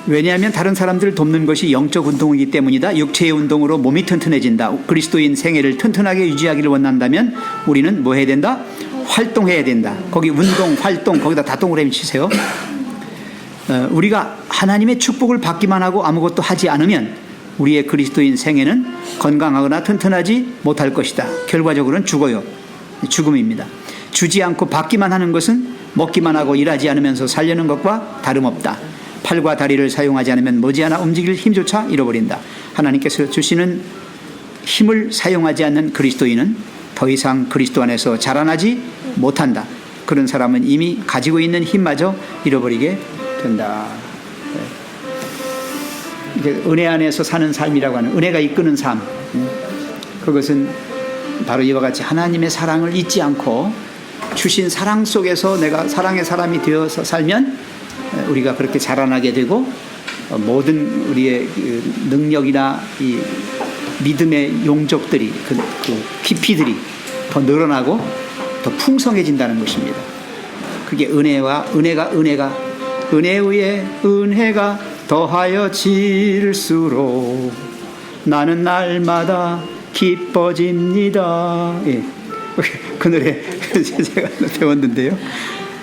왜냐하면 다른 사람들을 돕는 것이 영적 운동이기 때문이다. 육체의 운동으로 몸이 튼튼해진다. 그리스도인 생애를 튼튼하게 유지하기를 원한다면 우리는 뭐 해야 된다? 활동해야 된다. 거기 운동, 활동 거기다 다 동그라미 치세요. 우리가 하나님의 축복을 받기만 하고 아무것도 하지 않으면 우리의 그리스도인 생애는 건강하거나 튼튼하지 못할 것이다. 결과적으로는 죽어요. 죽음입니다. 주지 않고 받기만 하는 것은 먹기만 하고 일하지 않으면서 살려는 것과 다름없다. 팔과 다리를 사용하지 않으면 머지않아 움직일 힘조차 잃어버린다. 하나님께서 주시는 힘을 사용하지 않는 그리스도인은 더 이상 그리스도 안에서 자라나지 못한다. 그런 사람은 이미 가지고 있는 힘마저 잃어버리게 된다. 이게 은혜 안에서 사는 삶이라고 하는, 은혜가 이끄는 삶, 그것은 바로 이와 같이 하나님의 사랑을 잊지 않고 주신 사랑 속에서 내가 사랑의 사람이 되어서 살면 우리가 그렇게 자라나게 되고 모든 우리의 능력이나 이 믿음의 용적들이 그 깊이들이 더 늘어나고 더 풍성해진다는 것입니다. 그게 은혜 위에 은혜가 더하여 질수록 나는 날마다 기뻐집니다. 예. 그 노래 제가 배웠는데요.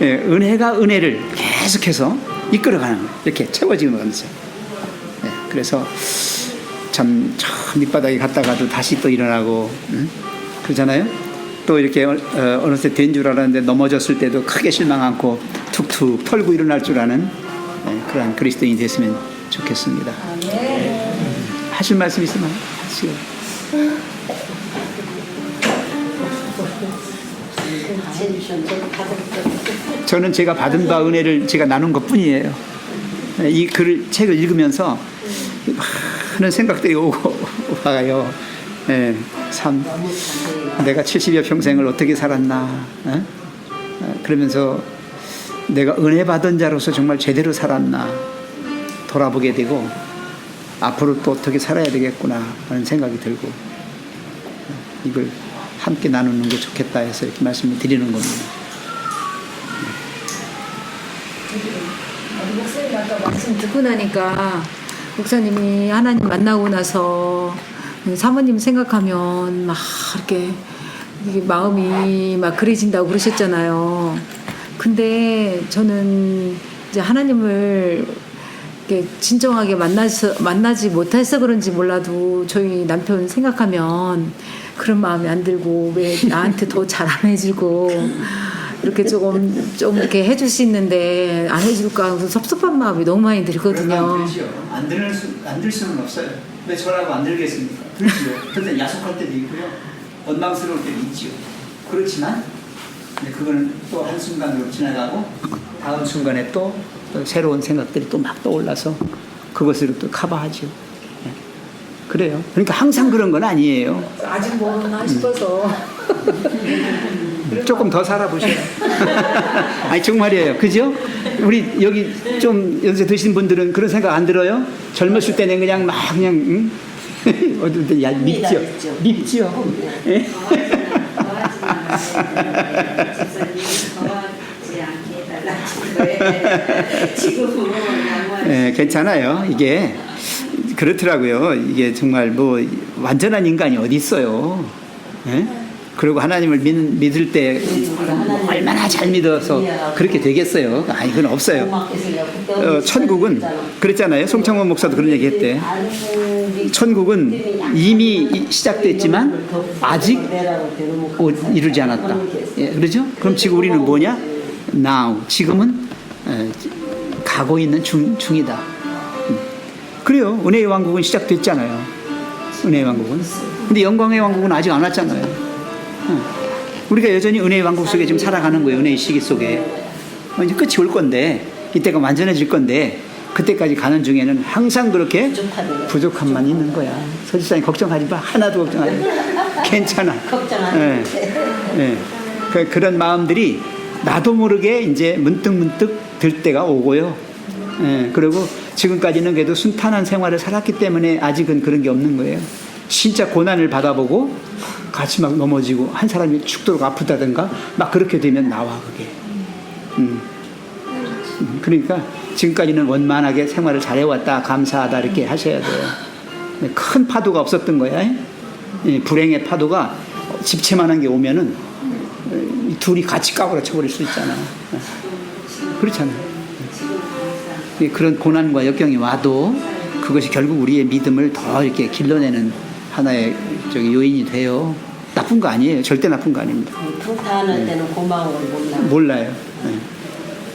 예, 은혜가 은혜를 계속해서 이끌어가는 거예요. 이렇게 채워지는 거죠. 예, 그래서 참 밑바닥에 갔다가도 다시 또 일어나고, 그러잖아요. 또 이렇게 어느새 된 줄 알았는데 넘어졌을 때도 크게 실망 않고 툭툭 털고 일어날 줄 아는 그러한 그리스도인이 됐으면 좋겠습니다. 하실 말씀 있으면 하시고. 저는 제가 받은 바 은혜를 제가 나눈 것 뿐이에요. 이 책을 읽으면서 많은 생각들이 오고 와요. 참 내가 70여 평생을 어떻게 살았나, 그러면서 내가 은혜 받은 자로서 정말 제대로 살았나 돌아보게 되고 앞으로 또 어떻게 살아야 되겠구나 하는 생각이 들고, 이걸 함께 나누는 게 좋겠다 해서 이렇게 말씀을 드리는 겁니다. 목사님 아까 말씀 듣고 나니까 목사님이 하나님 만나고 나서 사모님 생각하면 막 이렇게 마음이 막 그래진다고 그러셨잖아요. 근데 저는 이제 하나님을 이렇게 진정하게 만나지 못해서 그런지 몰라도 저희 남편 생각하면 그런 마음이 안 들고 왜 나한테 더 잘 안 해주고 이렇게 좀 이렇게 해줄 수 있는데 안 해줄까 하면서 섭섭한 마음이 너무 많이 들거든요. 안 들 수는 없어요. 왜 저라고 안 들겠습니까? 들지요. 그때 야속할 때도 있고요. 원망스러울 때도 있지요. 그렇지만 그거는 또 한순간으로 지나가고 다음 순간에 또 새로운 생각들이 또 막 떠올라서 그것을 또 커버하죠. 그래요. 그러니까 항상 그런 건 아니에요. 아직 모르나 싶어서. 조금 더 살아보세요. 아니 정말이에요. 그죠? 우리 여기 좀 연세 드신 분들은 그런 생각 안 들어요? 젊었을 때는 그냥 막 그냥 어딘데 밉지요. 예? 네, 괜찮아요. 이게 그렇더라고요. 이게 정말 뭐 완전한 인간이 어디 있어요? 예? 그리고 하나님을 믿을 때 얼마나 잘 믿어서 그렇게 되겠어요? 아니, 그건 없어요. 천국은 그랬잖아요. 송창원 목사도 그런 얘기 했대. 천국은 이미 시작됐지만 아직 이루지 않았다. 예, 그러죠? 그럼 지금 우리는 뭐냐? Now. 지금은 가고 있는 중이다. 그래요. 은혜의 왕국은 시작됐잖아요. 은혜의 왕국은. 근데 영광의 왕국은 아직 안 왔잖아요. 우리가 여전히 은혜의 왕국 속에 지금 살아가는 거예요. 은혜의 시기 속에. 이제 끝이 올 건데, 이때가 완전해질 건데, 그때까지 가는 중에는 항상 그렇게 부족함만 있는 거야. 서지사님 걱정하지 마. 하나도 걱정하지 마. 괜찮아. 걱정하지 마. 그런 마음들이 나도 모르게 이제 문득문득 들 때가 오고요. 그리고 지금까지는 그래도 순탄한 생활을 살았기 때문에 아직은 그런 게 없는 거예요. 진짜 고난을 받아보고 같이 막 넘어지고 한 사람이 죽도록 아프다든가 막 그렇게 되면 나와 그게. 그러니까 지금까지는 원만하게 생활을 잘해왔다, 감사하다 이렇게 하셔야 돼요. 큰 파도가 없었던 거야. 불행의 파도가 집채만한 게 오면은 둘이 같이 까불어 쳐버릴 수 있잖아. 그렇잖아요. 그런 고난과 역경이 와도 그것이 결국 우리의 믿음을 더 이렇게 길러내는 하나의 요인이 돼요. 나쁜 거 아니에요. 절대 나쁜 거 아닙니다. 통탄할 때는 고마움을 몰라요.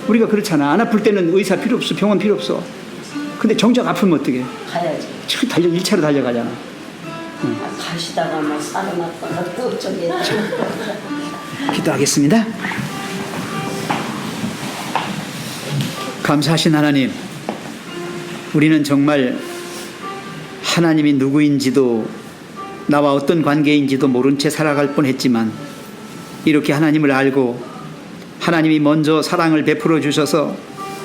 우리가 그렇잖아. 안 아플 때는 의사 필요 없어. 병원 필요 없어. 근데 정작 아프면 어떻게? 가야지. 1차로 달려가잖아. 가시다가 막 살아났다가 또 저기. 기도하겠습니다. 감사하신 하나님, 우리는 정말 하나님이 누구인지도 나와 어떤 관계인지도 모른 채 살아갈 뻔했지만 이렇게 하나님을 알고 하나님이 먼저 사랑을 베풀어 주셔서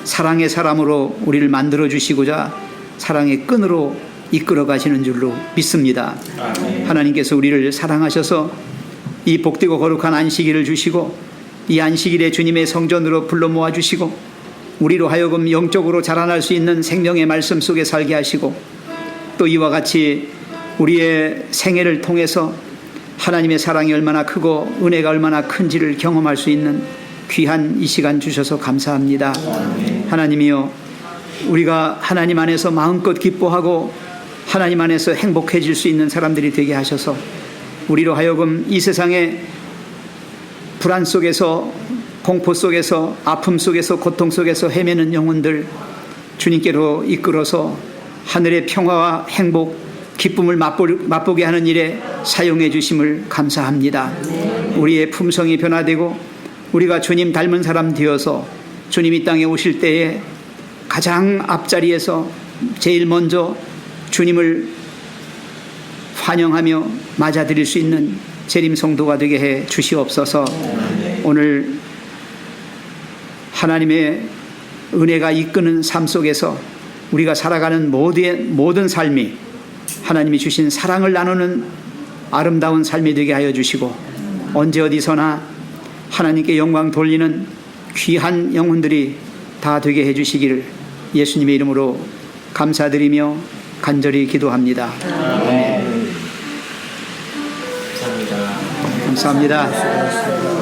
사랑의 사람으로 우리를 만들어 주시고자 사랑의 끈으로 이끌어 가시는 줄로 믿습니다. 하나님께서 우리를 사랑하셔서 이 복되고 거룩한 안식일을 주시고 이 안식일에 주님의 성전으로 불러 모아 주시고 우리로 하여금 영적으로 자라날 수 있는 생명의 말씀 속에 살게 하시고 또 이와 같이 우리의 생애를 통해서 하나님의 사랑이 얼마나 크고 은혜가 얼마나 큰지를 경험할 수 있는 귀한 이 시간 주셔서 감사합니다. 하나님이여, 우리가 하나님 안에서 마음껏 기뻐하고 하나님 안에서 행복해질 수 있는 사람들이 되게 하셔서 우리로 하여금 이 세상의 불안 속에서, 공포 속에서, 아픔 속에서, 고통 속에서 헤매는 영혼들 주님께로 이끌어서 하늘의 평화와 행복, 기쁨을 맛보게 하는 일에 사용해 주심을 감사합니다. 우리의 품성이 변화되고 우리가 주님 닮은 사람 되어서 주님 이 땅에 오실 때에 가장 앞자리에서 제일 먼저 주님을 환영하며 맞아들일 수 있는 재림 성도가 되게 해 주시옵소서. 오늘 하나님의 은혜가 이끄는 삶 속에서 우리가 살아가는 모든 삶이 하나님이 주신 사랑을 나누는 아름다운 삶이 되게 하여 주시고 언제 어디서나 하나님께 영광 돌리는 귀한 영혼들이 다 되게 해 주시기를 예수님의 이름으로 감사드리며 간절히 기도합니다. 아멘. 감사합니다. 감사합니다.